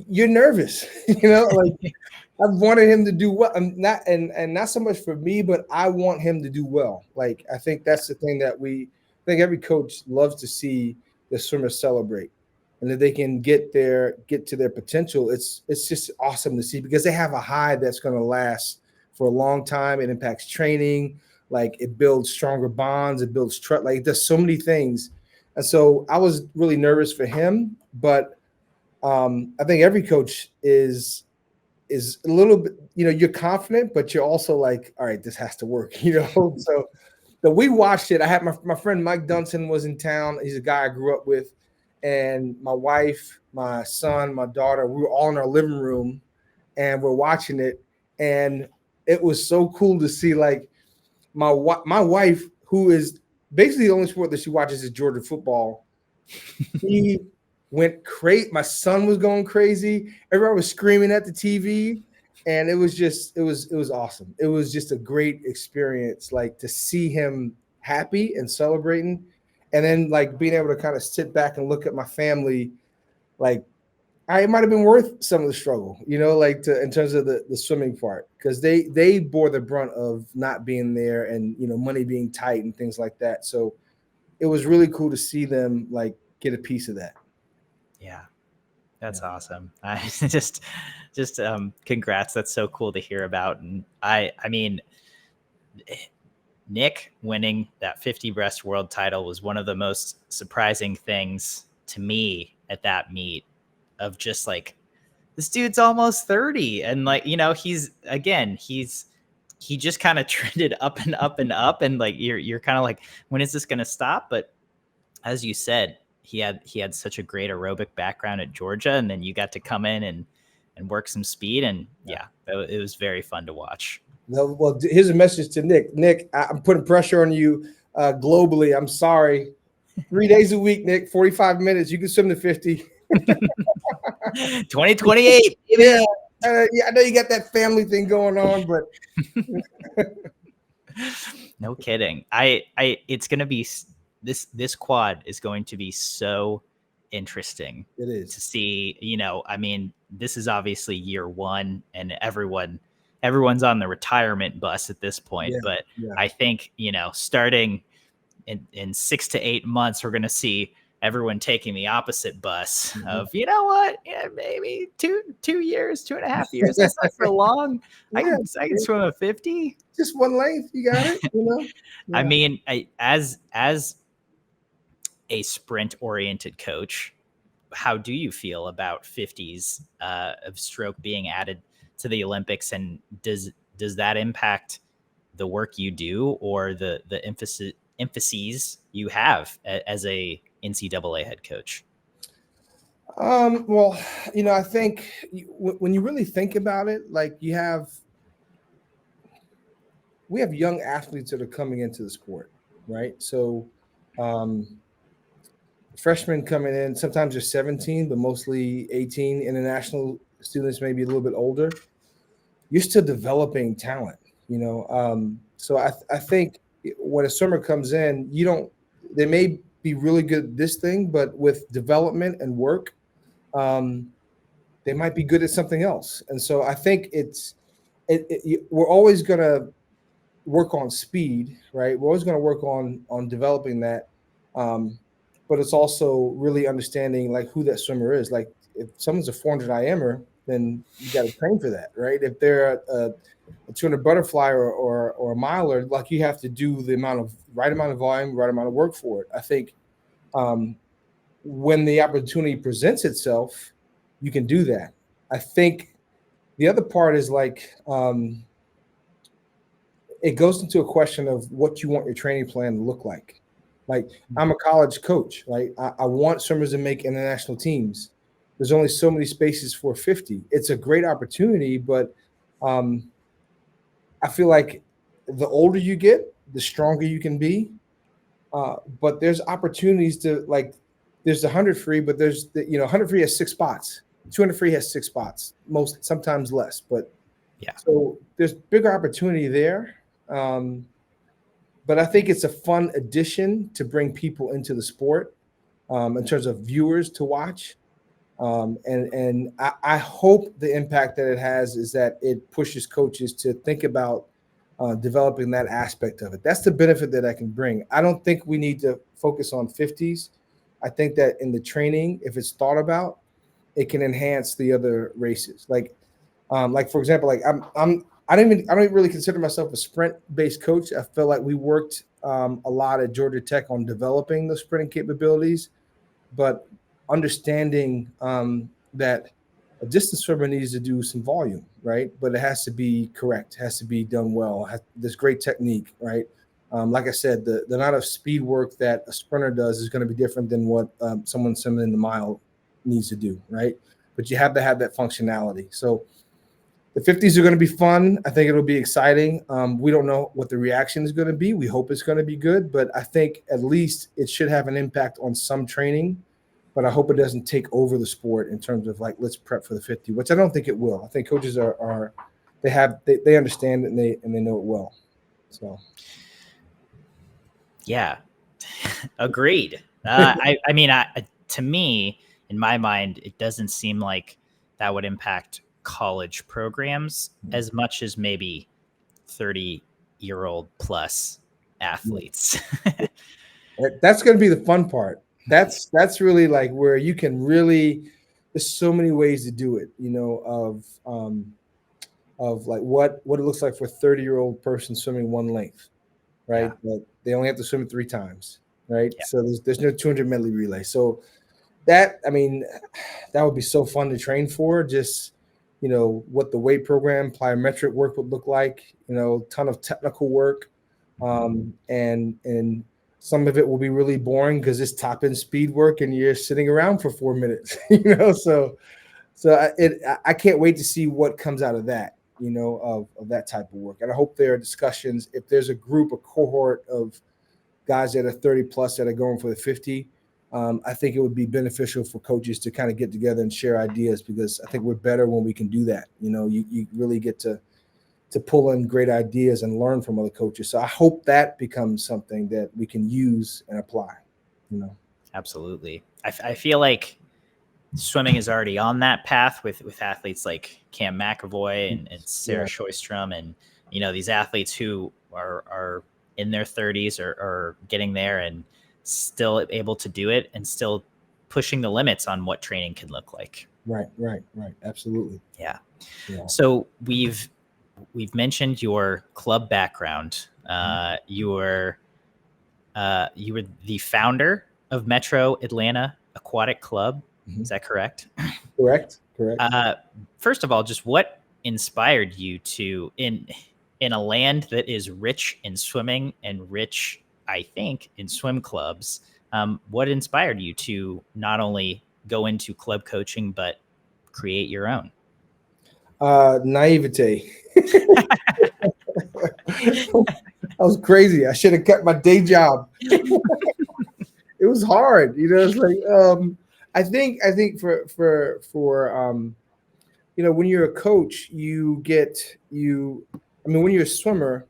You're nervous, like I've wanted him to do well. Not so much for me, but I want him to do well. Like I think that's the thing that I think every coach loves to see the swimmers celebrate, and that they can get to their potential. It's just awesome to see, because they have a high that's going to last for a long time. It impacts training, like it builds stronger bonds, it builds trust. Like it does so many things. And so I was really nervous for him, but I think every coach is a little bit, you're confident, but you're also like, all right, this has to work, So we watched it. I had my friend Mike Dunson was in town. He's a guy I grew up with, and my wife, my son, my daughter, we were all in our living room and we're watching it. And it was so cool to see, like my wife, who is basically the only sport that she watches is Georgia football. He went crazy. My son was going crazy. Everyone was screaming at the TV, and it was awesome. It was just a great experience, like to see him happy and celebrating, and then like being able to kind of sit back and look at my family, like it might have been worth some of the struggle, in terms of the swimming part, because they bore the brunt of not being there and money being tight and things like that. So it was really cool to see them like get a piece of that. Yeah, that's awesome. I just congrats. That's so cool to hear about. And I mean, Nick winning that 50 breast world title was one of the most surprising things to me at that meet, of just like, this dude's almost 30. And like, he just kind of trended up and up and up. And like, you're kind of like, when is this going to stop? But as you said, he had such a great aerobic background at Georgia, and then you got to come in and work some speed, and it was very fun to watch. Well, here's a message to Nick. Nick, I'm putting pressure on you globally. I'm sorry. 3 days a week, Nick, 45 minutes. You can swim to 50. 2028. Yeah. Yeah, I know you got that family thing going on, but No kidding. It's going to be this quad is going to be so interesting it is. to see. I mean, this is obviously year one, and everyone's on the retirement bus at this point. Yeah, But yeah. I think starting in 6 to 8 months, we're going to see everyone taking the opposite bus of, you know what, maybe 2 years, 2.5 years. That's not so long. I Yeah, can swim a 50. just one length, you got it. I Yeah. mean, as a sprint oriented coach, how do you feel about 50s of stroke being added to the Olympics, and does that impact the work you do or the emphases you have as a NCAA head coach? Well, I think when you really think about it, like we have young athletes that are coming into the sport, right? So, freshmen coming in, sometimes they're 17, but mostly 18. International students, maybe a little bit older. You're still developing talent. So I think when a swimmer comes in, they may be really good at this thing, but with development and work, um, they might be good at something else. And so I think we're always going to work on speed, right? We're always going to work on developing that. But it's also really understanding like who that swimmer is. Like if someone's a 400 IMer, then you got to train for that, right? If they're a 200 butterfly or a miler, like you have to do the right amount of volume, right amount of work for it. I think when the opportunity presents itself, you can do that. I think the other part is like it goes into a question of what you want your training plan to look like. Like I'm a college coach, right? I want swimmers to make international teams. There's only so many spaces for 50. It's a great opportunity, but I feel like the older you get, the stronger you can be. But there's opportunities to like, there's the 100 free, but 100 free has 6 spots. 200 free has 6 spots, sometimes less. But Yeah. so there's bigger opportunity there. But I think it's a fun addition to bring people into the sport in terms of viewers to watch. And I hope the impact that it has is that it pushes coaches to think about developing that aspect of it. That's the benefit that I can bring. I don't think we need to focus on 50s. I think that in the training, if it's thought about, it can enhance the other races. Like for example, like I don't really consider myself a sprint-based coach. I feel like we worked a lot at Georgia Tech on developing the sprinting capabilities, but understanding that a distance swimmer needs to do some volume, right? But it has to be correct, has to be done well. There's great technique, right? Like I said, the amount of speed work that a sprinter does is going to be different than what someone swimming in the mile needs to do, right? But you have to have that functionality. So the 50s are going to be fun. I think it'll be exciting. We don't know what the reaction is going to be. We hope it's going to be good, but I think at least it should have an impact on some training. But I hope it doesn't take over the sport in terms of like, let's prep for the 50, which I don't think it will. I think coaches they understand it and they know it well. So, Yeah, agreed. I mean, to me, in my mind, it doesn't seem like that would impact college programs as much as maybe 30-year-old plus athletes. that's going to be the fun part. That's really like where you can really. There's so many ways to do it. Of like what it looks like for a 30-year-old person swimming one length, right? Yeah. But they only have to swim it 3 times, right? Yeah. So there's no 200 medley relay. So that would be so fun to train for. Just what the weight program, plyometric work would look like. Ton of technical work, and some of it will be really boring because it's top end speed work, and you're sitting around for 4 minutes. I can't wait to see what comes out of that. Of that type of work, and I hope there are discussions. If there's a cohort of guys that are 30 plus that are going for the 50, I think it would be beneficial for coaches to kind of get together and share ideas, because I think we're better when we can do that. You really get to pull in great ideas and learn from other coaches. So I hope that becomes something that we can use and apply. Absolutely. I feel like swimming is already on that path with athletes like Cam McAvoy and Sarah Sjostrom, and these athletes who are in their 30s or getting there and still able to do it and still pushing the limits on what training can look like. Right. Absolutely. Yeah. So we've mentioned your club background. You were the founder of Metro Atlanta Aquatic Club. Is that correct? Correct. First of all, just what inspired you to, in a land that is rich in swimming and rich, I think, in swim clubs, what inspired you to not only go into club coaching, but create your own? Naivete. I was crazy. I should have kept my day job. It was hard, It's like I think for when you're a coach, when you're a swimmer,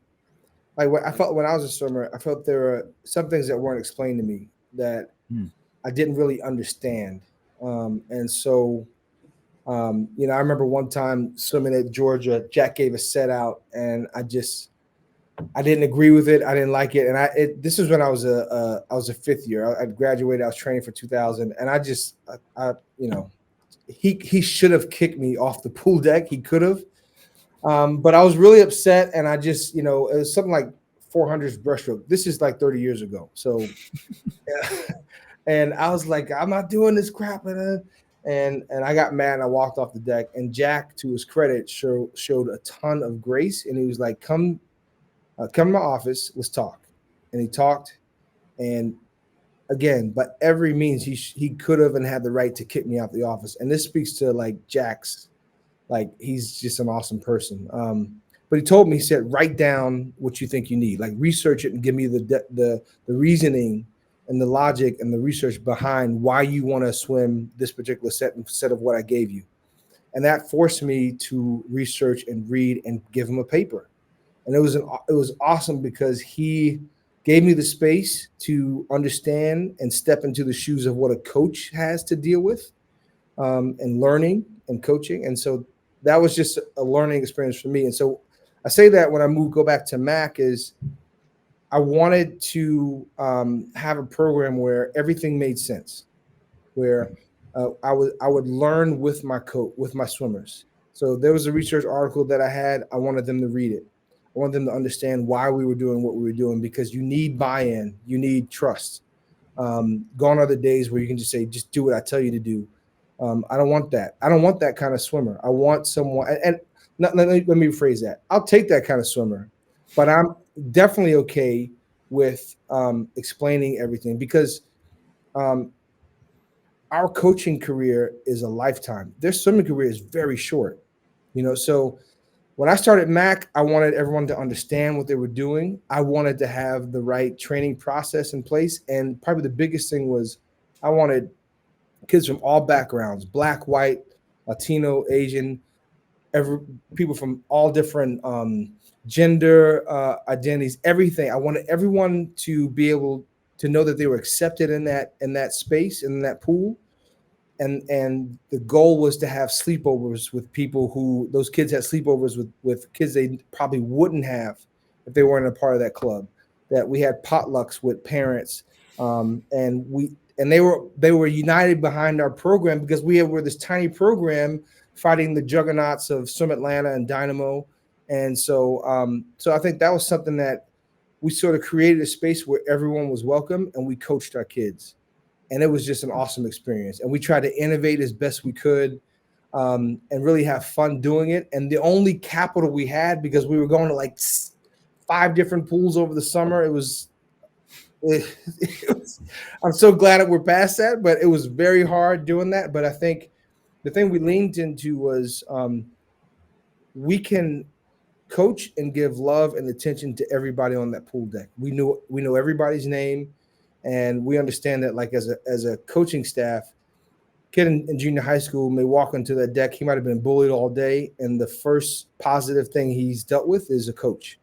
like what I felt when I was a swimmer, I felt there were some things that weren't explained to me that I didn't really understand, and so. I remember one time swimming at Georgia, Jack gave a set out, and I didn't agree with it. I didn't like it. And this was when I was a fifth year. I graduated. I was training for 2000. And he should have kicked me off the pool deck. He could have. But I was really upset. And it was something like 400s breaststroke. This is like 30 years ago. So, and I was like, I'm not doing this crap. And I got mad and I walked off the deck. And Jack, to his credit, showed a ton of grace. And he was like, come to my office, let's talk. And he talked. And again, by every means, he could have and had the right to kick me out the office. And this speaks to like Jack's, like he's just an awesome person. But he told me, he said, write down what you think you need, like research it and give me the reasoning and the logic and the research behind why you want to swim this particular set instead of what I gave you. And that forced me to research and read and give him a paper. And it was awesome because he gave me the space to understand and step into the shoes of what a coach has to deal with, and learning and coaching. And so that was just a learning experience for me. And so I say that when I go back to MAC is I wanted to have a program where everything made sense, where I would learn with my coach, with my swimmers. So there was a research article that I had. I wanted them to read it. I wanted them to understand why we were doing what we were doing, because you need buy-in, you need trust. Gone are the days where you can just say, just do what I tell you to do. I don't want that. I don't want that kind of swimmer. I want someone, and let me rephrase that. I'll take that kind of swimmer, but I'm definitely okay with explaining everything, because our coaching career is a lifetime. Their swimming career is very short, so when I started MAC, I wanted everyone to understand what they were doing. I wanted to have the right training process in place. And probably the biggest thing was I wanted kids from all backgrounds, Black, white, Latino, Asian, people from all different gender identities, everything. I wanted everyone to be able to know that they were accepted in that space, in that pool. And the goal was to have sleepovers with people who those kids had sleepovers with kids they probably wouldn't have if they weren't a part of that club. That we had potlucks with parents, and they were united behind our program, because we were this tiny program fighting the juggernauts of Swim Atlanta and Dynamo. And so I think that was something that we sort of created a space where everyone was welcome, and we coached our kids. And it was just an awesome experience. And we tried to innovate as best we could, and really have fun doing it. And the only capital we had, because we were going to like 5 different pools over the summer, it was I'm so glad that we're past that, but it was very hard doing that. But I think the thing we leaned into was we can coach and give love and attention to everybody on that pool deck. We know everybody's name. And we understand that, like, as a coaching staff, kid in junior high school may walk into that deck. He might have been bullied all day, and the first positive thing he's dealt with is a coach,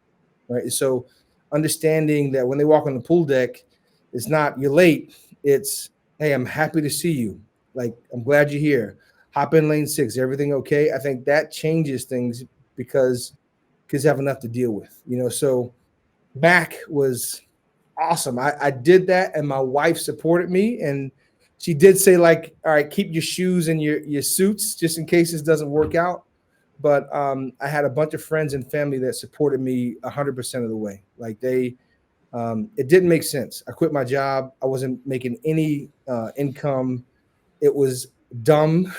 right? So understanding that when they walk on the pool deck, it's not "you're late," it's "hey, I'm happy to see you. Like, I'm glad you're here. Hop in lane 6. Everything okay?" I think that changes things because kids have enough to deal with, So Mac was awesome. I did that, and my wife supported me, and she did say, like, all right, keep your shoes and your suits just in case this doesn't work out. But I had a bunch of friends and family that supported me 100% of the way. Like, it didn't make sense. I quit my job. I wasn't making any income. It was dumb,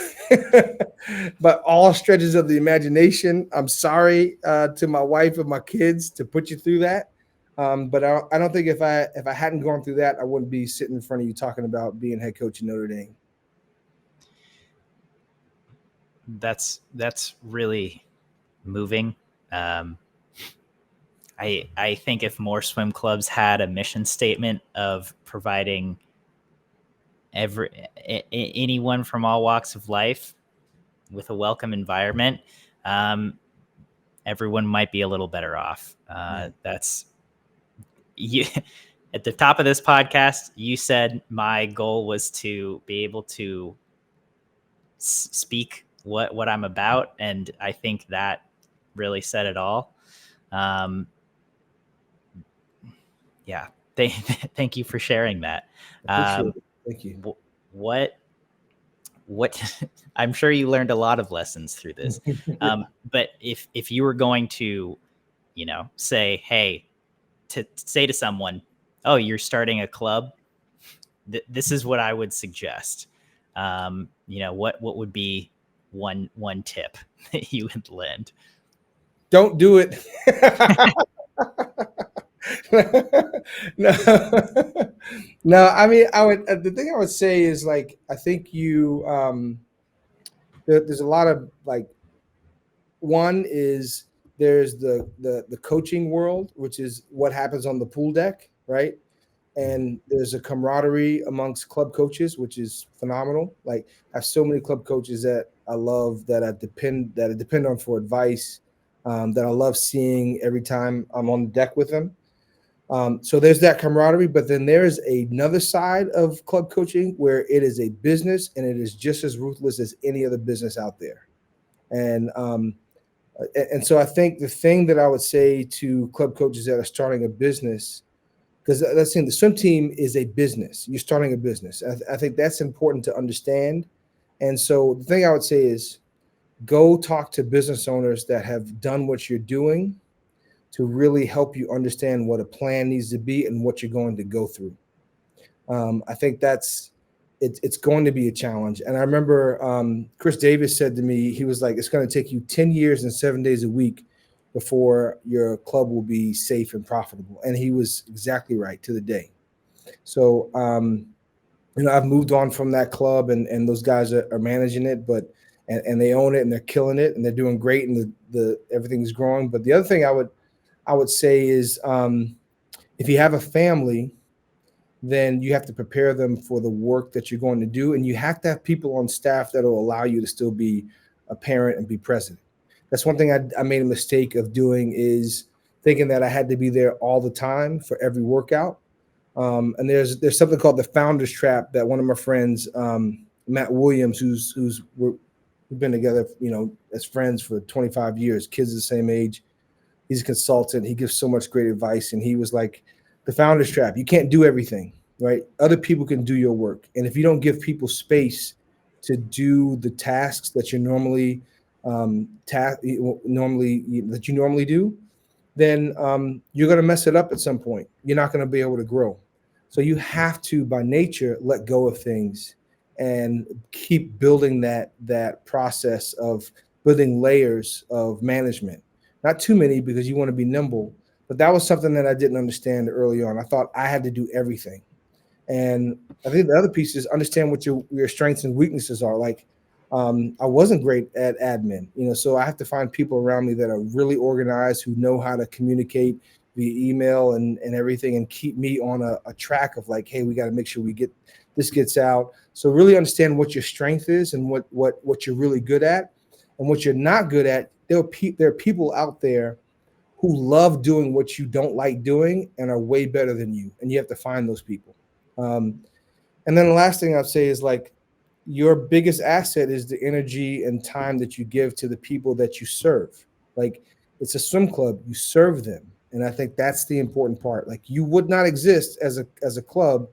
but all stretches of the imagination. I'm sorry to my wife and my kids to put you through that. But I don't think if I hadn't gone through that, I wouldn't be sitting in front of you talking about being head coach in Notre Dame. That's really moving. I think if more swim clubs had a mission statement of providing anyone from all walks of life with a welcome environment, everyone might be a little better off. That's you. At the top of this podcast, you said my goal was to be able to speak what I'm about, and I think that really said it all. Yeah, thank you for sharing that. Appreciate it. Thank you. What I'm sure you learned a lot of lessons through this. But if you were going to, say, hey, to say to someone, oh, you're starting a club, this is what I would suggest. What would be one tip that you would lend? Don't do it. No, no. I mean, the thing I would say is, like, I think there's a lot of, like, one is there's the coaching world, which is what happens on the pool deck, right? And there's a camaraderie amongst club coaches, which is phenomenal. Like, I have so many club coaches that I love, that I depend on for advice, that I love seeing every time I'm on the deck with them. So there's that camaraderie, but then there's another side of club coaching where it is a business, and it is just as ruthless as any other business out there. And so I think the thing that I would say to club coaches that are starting a business, because that's saying the swim team is a business. You're starting a business. I think that's important to understand. And so the thing I would say is, go talk to business owners that have done what you're doing to really help you understand what a plan needs to be and what you're going to go through. I think it's going to be a challenge. And I remember Chris Davis said to me, he was like, it's going to take you 10 years and 7 days a week before your club will be safe and profitable. And he was exactly right to the day. So, I've moved on from that club, and those guys are managing it, but and they own it, and they're killing it, and they're doing great, and the everything's growing. But the other thing I would say is, if you have a family, then you have to prepare them for the work that you're going to do. And you have to have people on staff that will allow you to still be a parent and be present. That's one thing I made a mistake of doing, is thinking that I had to be there all the time for every workout. And there's something called the founder's trap that one of my friends, Matt Williams, we've been together, as friends for 25 years, kids the same age. He's a consultant. He gives so much great advice. And he was like, the founder's trap, you can't do everything, right? Other people can do your work. And if you don't give people space to do the tasks that you normally do, then you're going to mess it up at some point. You're not going to be able to grow. So you have to, by nature, let go of things and keep building that process of building layers of management. Not too many, because you want to be nimble. But that was something that I didn't understand early on. I thought I had to do everything. And I think the other piece is understand what your strengths and weaknesses are. Like, I wasn't great at admin, so I have to find people around me that are really organized, who know how to communicate via email and everything, and keep me on a track of like, hey, we got to make sure this gets out. So really understand what your strength is and what you're really good at, and what you're not good at. There are people out there who love doing what you don't like doing and are way better than you, and you have to find those people. And then the last thing I'd say is like, your biggest asset is the energy and time that you give to the people that you serve. Like, it's a swim club, you serve them. And I think that's the important part. Like, you would not exist as a club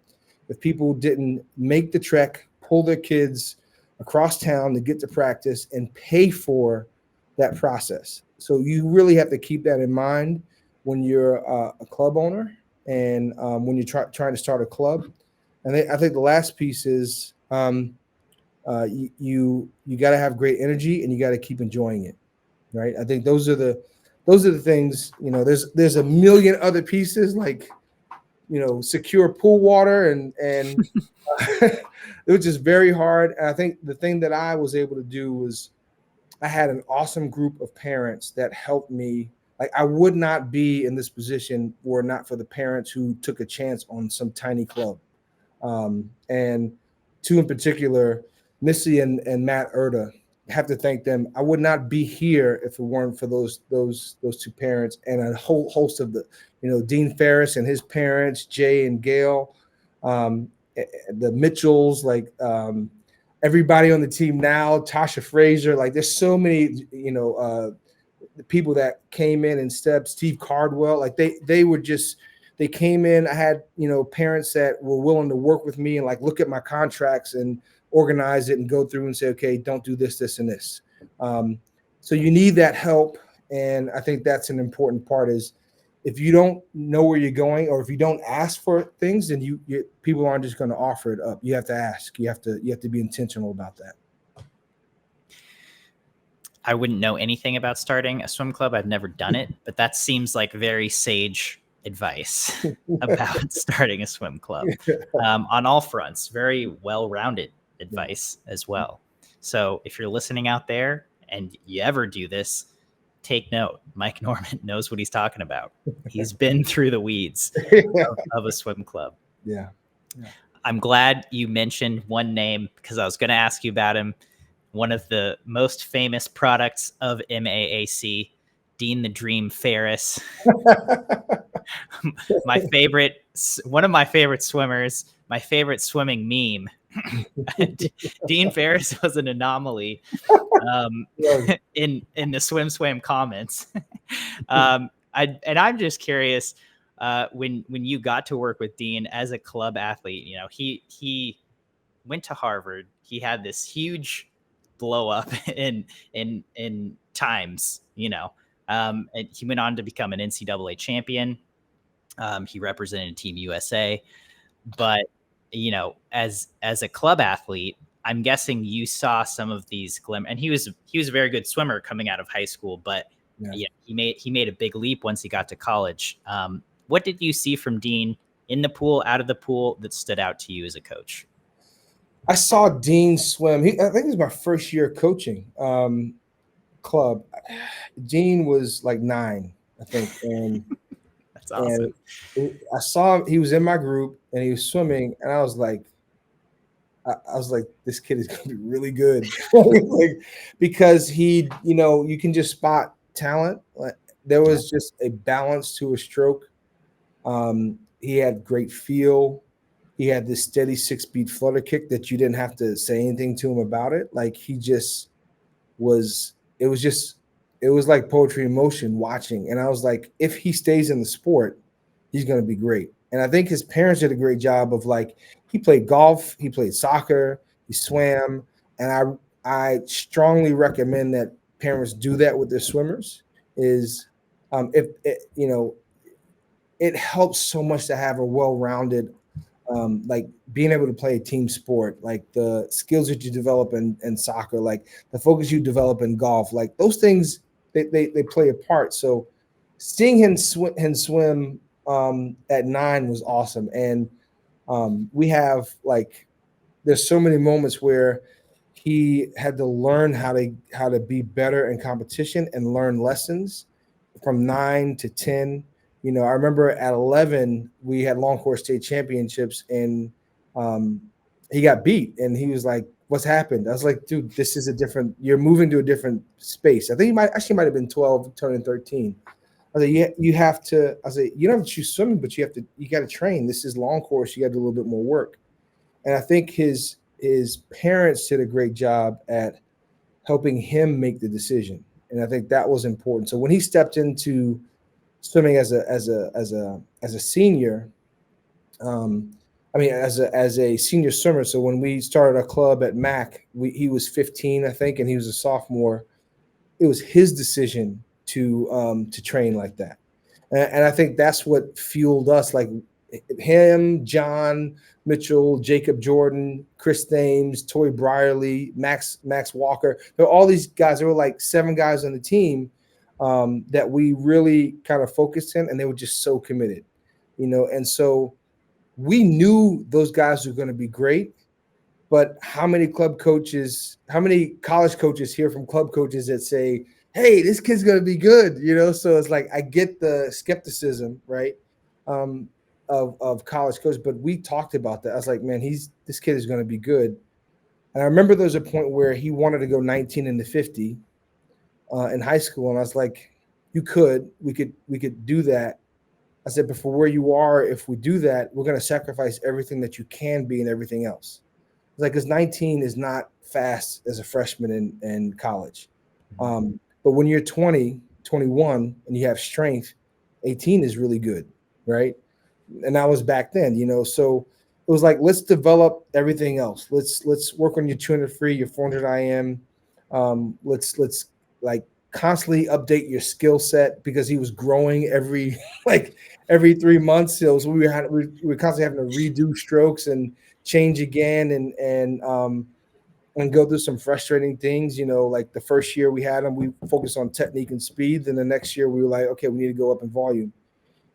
if people didn't make the trek, pull their kids across town to get to practice and pay for that process. So you really have to keep that in mind when you're a club owner, and when you're trying to start a club. And I think the last piece is you got to have great energy, and you got to keep enjoying it, right? I think those are the things. There's a million other pieces, like secure pool water, and it was just very hard. And I think the thing that I was able to do was I had an awesome group of parents that helped me. Like, I would not be in this position were it not for the parents who took a chance on some tiny club. And two in particular, Missy and Matt Erda, have to thank them. I would not be here if it weren't for those two parents, and a whole host of Dean Ferris and his parents, Jay and Gail, the Mitchells, like everybody on the team now, Tasha Frazier. Like, there's so many, the people that came in and stepped, Steve Cardwell, like they came in. I had, parents that were willing to work with me and like look at my contracts and organize it and go through and say, okay, don't do this, this, and this. So you need that help. And I think that's an important part is, if you don't know where you're going, or if you don't ask for things, then people aren't just going to offer it up. You have to ask. You have to be intentional about that. I wouldn't know anything about starting a swim club. I've never done it, but that seems like very sage advice about starting a swim club on all fronts. Very well-rounded advice as well. So if you're listening out there and you ever do this, take note. Mike Norment knows what he's talking about. He's been through the weeds of a swim club. Yeah. I'm glad you mentioned one name, because I was going to ask you about him. One of the most famous products of MAAC, Dean the Dream Ferris. One of my favorite swimmers, my favorite swimming meme. Dean Ferris was an anomaly in the SwimSwam comments. I'm just curious, when you got to work with Dean as a club athlete, he went to Harvard. He had this huge blow up in times, and he went on to become an NCAA champion. He represented Team USA, but as a club athlete, I'm guessing you saw some of these glimmer. And he was a very good swimmer coming out of high school, but he made a big leap once he got to college. What did you see from Dean in the pool, out of the pool, that stood out to you as a coach? I saw Dean swim. I think it was my first year coaching club. Dean was like 9, I think, and that's awesome. And I saw him. He was in my group and he was swimming, and I was like, this kid is going to be really good, like, because he, you can just spot talent. Like, there was just a balance to his stroke. He had great feel. He had this steady 6-beat flutter kick that you didn't have to say anything to him about it. Like, he just was. It was like poetry in motion watching. And I was like, if he stays in the sport, he's going to be great. And I think his parents did a great job of, like, he played golf, he played soccer, he swam. And I strongly recommend that parents do that with their swimmers. Is if it, it helps so much to have a well-rounded, like being able to play a team sport, like the skills that you develop in soccer, like the focus you develop in golf, like those things, they play a part. So seeing him swim at 9 was awesome. And we have, like, there's so many moments where he had to learn how to be better in competition and learn lessons from 9 to 10. I remember at 11 we had long course state championships, and he got beat, and he was like, "What's happened?" I was like, "Dude, this is you're moving to a different space." I think he might have been 12, turning 13. I was like, "Yeah, you have to." I was like, "You don't have to choose swimming, but you got to train. This is long course. You got to do a little bit more work." And I think his parents did a great job at helping him make the decision, and I think that was important. So when he stepped into swimming as a senior, as a senior swimmer. So when we started our club at MAC, he was 15, I think, and he was a sophomore. It was his decision to train like that, and I think that's what fueled us. Like him, John Mitchell, Jacob Jordan, Chris Thames, Tori Brierly, Max Walker. There were all these guys. There were like 7 guys on the team that we really kind of focused in, and they were just so committed, And so we knew those guys were going to be great, but how many college coaches hear from club coaches that say, "Hey, this kid's going to be good," So it's like I get the skepticism, right, of college coaches, but we talked about that. I was like, "Man, this kid is going to be good." And I remember there was a point where he wanted to go 19 in the 50 in high school, and I was like, we could do that. I said, but for where you are, if we do that, we're going to sacrifice everything that you can be and everything else. It's like, because 19 is not fast as a freshman in college. But when you're 20, 21, and you have strength, 18 is really good, right? And that was back then, So it was like, let's develop everything else. Let's work on your 200 free, your 400 IM. Let's like constantly update your skill set, because he was growing every 3 months. So we were constantly having to redo strokes and change again and go through some frustrating things. Like the first year we had him, we focused on technique and speed. Then the next year we were like, okay, we need to go up in volume.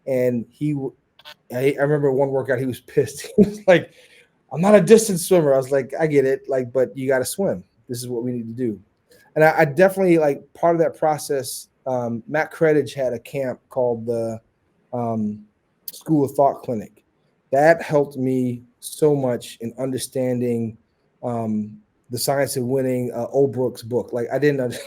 And I remember one workout, he was pissed. He was like, "I'm not a distance swimmer." I was like, "I get it, but you got to swim. This is what we need to do." And I definitely, part of that process. Matt Credage had a camp called the School of Thought Clinic. That helped me so much in understanding the science of winning. Olbrook's book. I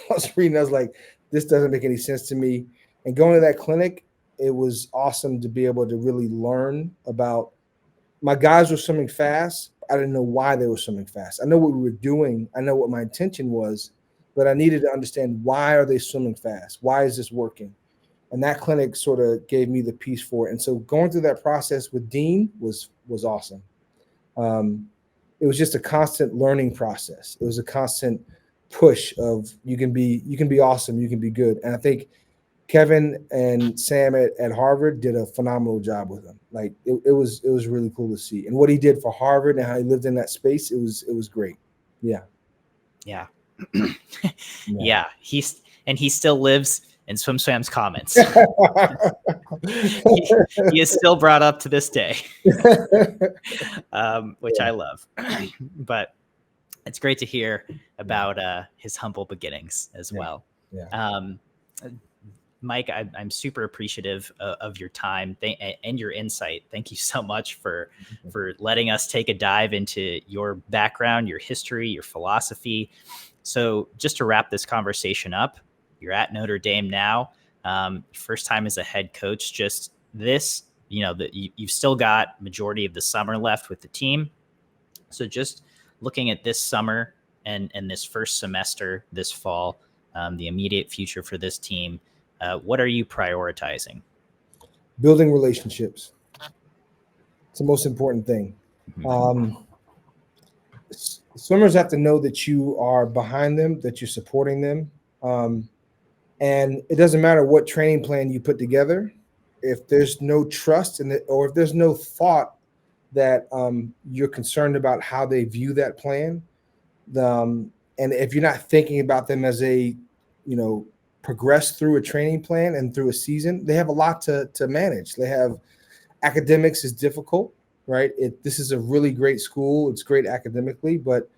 was reading. I was like, this doesn't make any sense to me. And going to that clinic, it was awesome to be able to really learn about. My guys were swimming fast. I didn't know why they were swimming fast. I know what we were doing. I know what my intention was, but I needed to understand, why are they swimming fast? Why is this working? And that clinic sort of gave me the piece for it. And so going through that process with Dean was awesome. It was just a constant learning process. It was a constant push of you can be awesome, you can be good. And I think Kevin and Sam at Harvard did a phenomenal job with him. It was really cool to see. And what he did for Harvard and how he lived in that space, it was great. Yeah. Yeah. Yeah. He still lives in SwimSwam's comments. he is still brought up to this day, which I love. But it's great to hear about his humble beginnings as well. Yeah. Mike, I'm super appreciative of your time and your insight. Thank you so much for letting us take a dive into your background, your history, your philosophy. So just to wrap this conversation up, you're at Notre Dame now. First time as a head coach. Just this, you've still got majority of the summer left with the team. So just looking at this summer and this first semester this fall, the immediate future for this team. What are you prioritizing? Building relationships. It's the most important thing. Mm-hmm. Swimmers have to know that you are behind them, that you're supporting them. And it doesn't matter what training plan you put together. If there's no trust in it, or if there's no thought that you're concerned about how they view that plan, and if you're not thinking about them as a, progress through a training plan and through a season, they have a lot to manage. They have academics is difficult, right? This is a really great school. It's great academically, but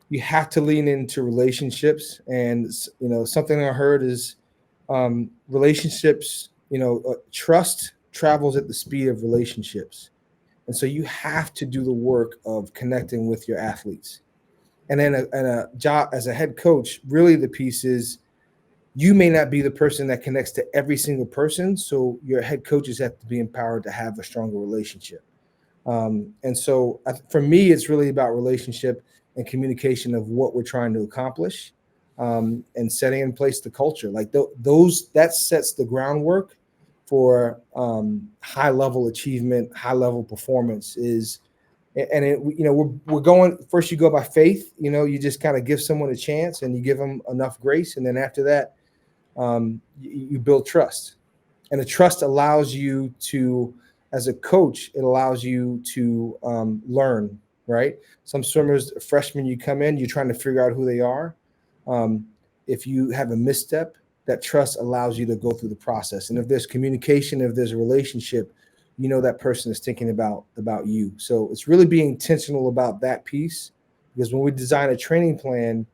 you have to lean into relationships. And, something I heard is relationships, trust travels at the speed of relationships. And so you have to do the work of connecting with your athletes. And then a job as a head coach, really the piece is you may not be the person that connects to every single person. So your head coaches have to be empowered to have a stronger relationship. And so for me, it's really about relationship and communication of what we're trying to accomplish, and setting in place the culture. Like that sets the groundwork for high level achievement, high level performance we're going first. You go by faith. You just kind of give someone a chance and you give them enough grace, and then after that, you build trust, and the trust allows you to, as a coach, it allows you to learn. Right? Some swimmers, freshmen, you come in, you're trying to figure out who they are. If you have a misstep, that trust allows you to go through the process. And if there's communication, if there's a relationship, that person is thinking about you. So it's really being intentional about that piece, because when we design a training plan,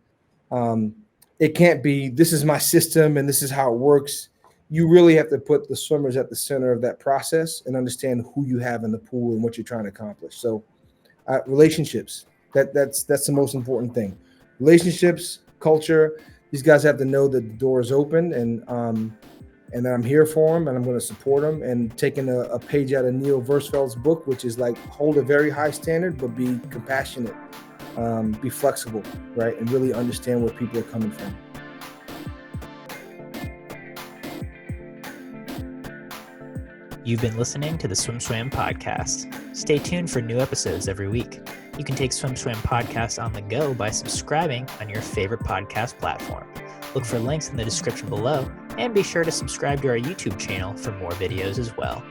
it can't be, this is my system and this is how it works. You really have to put the swimmers at the center of that process and understand who you have in the pool and what you're trying to accomplish. So relationships, that's the most important thing. Relationships, culture. These guys have to know that the door is open, and that I'm here for them, and I'm going to support them. And taking a page out of Neil Versfeld's book, which is like, hold a very high standard, but be compassionate, be flexible, right, and really understand where people are coming from. You've been listening to the SwimSwam podcast. Stay tuned for new episodes every week. You can take SwimSwam podcast on the go by subscribing on your favorite podcast platform. Look for links in the description below, and be sure to subscribe to our YouTube channel for more videos as well.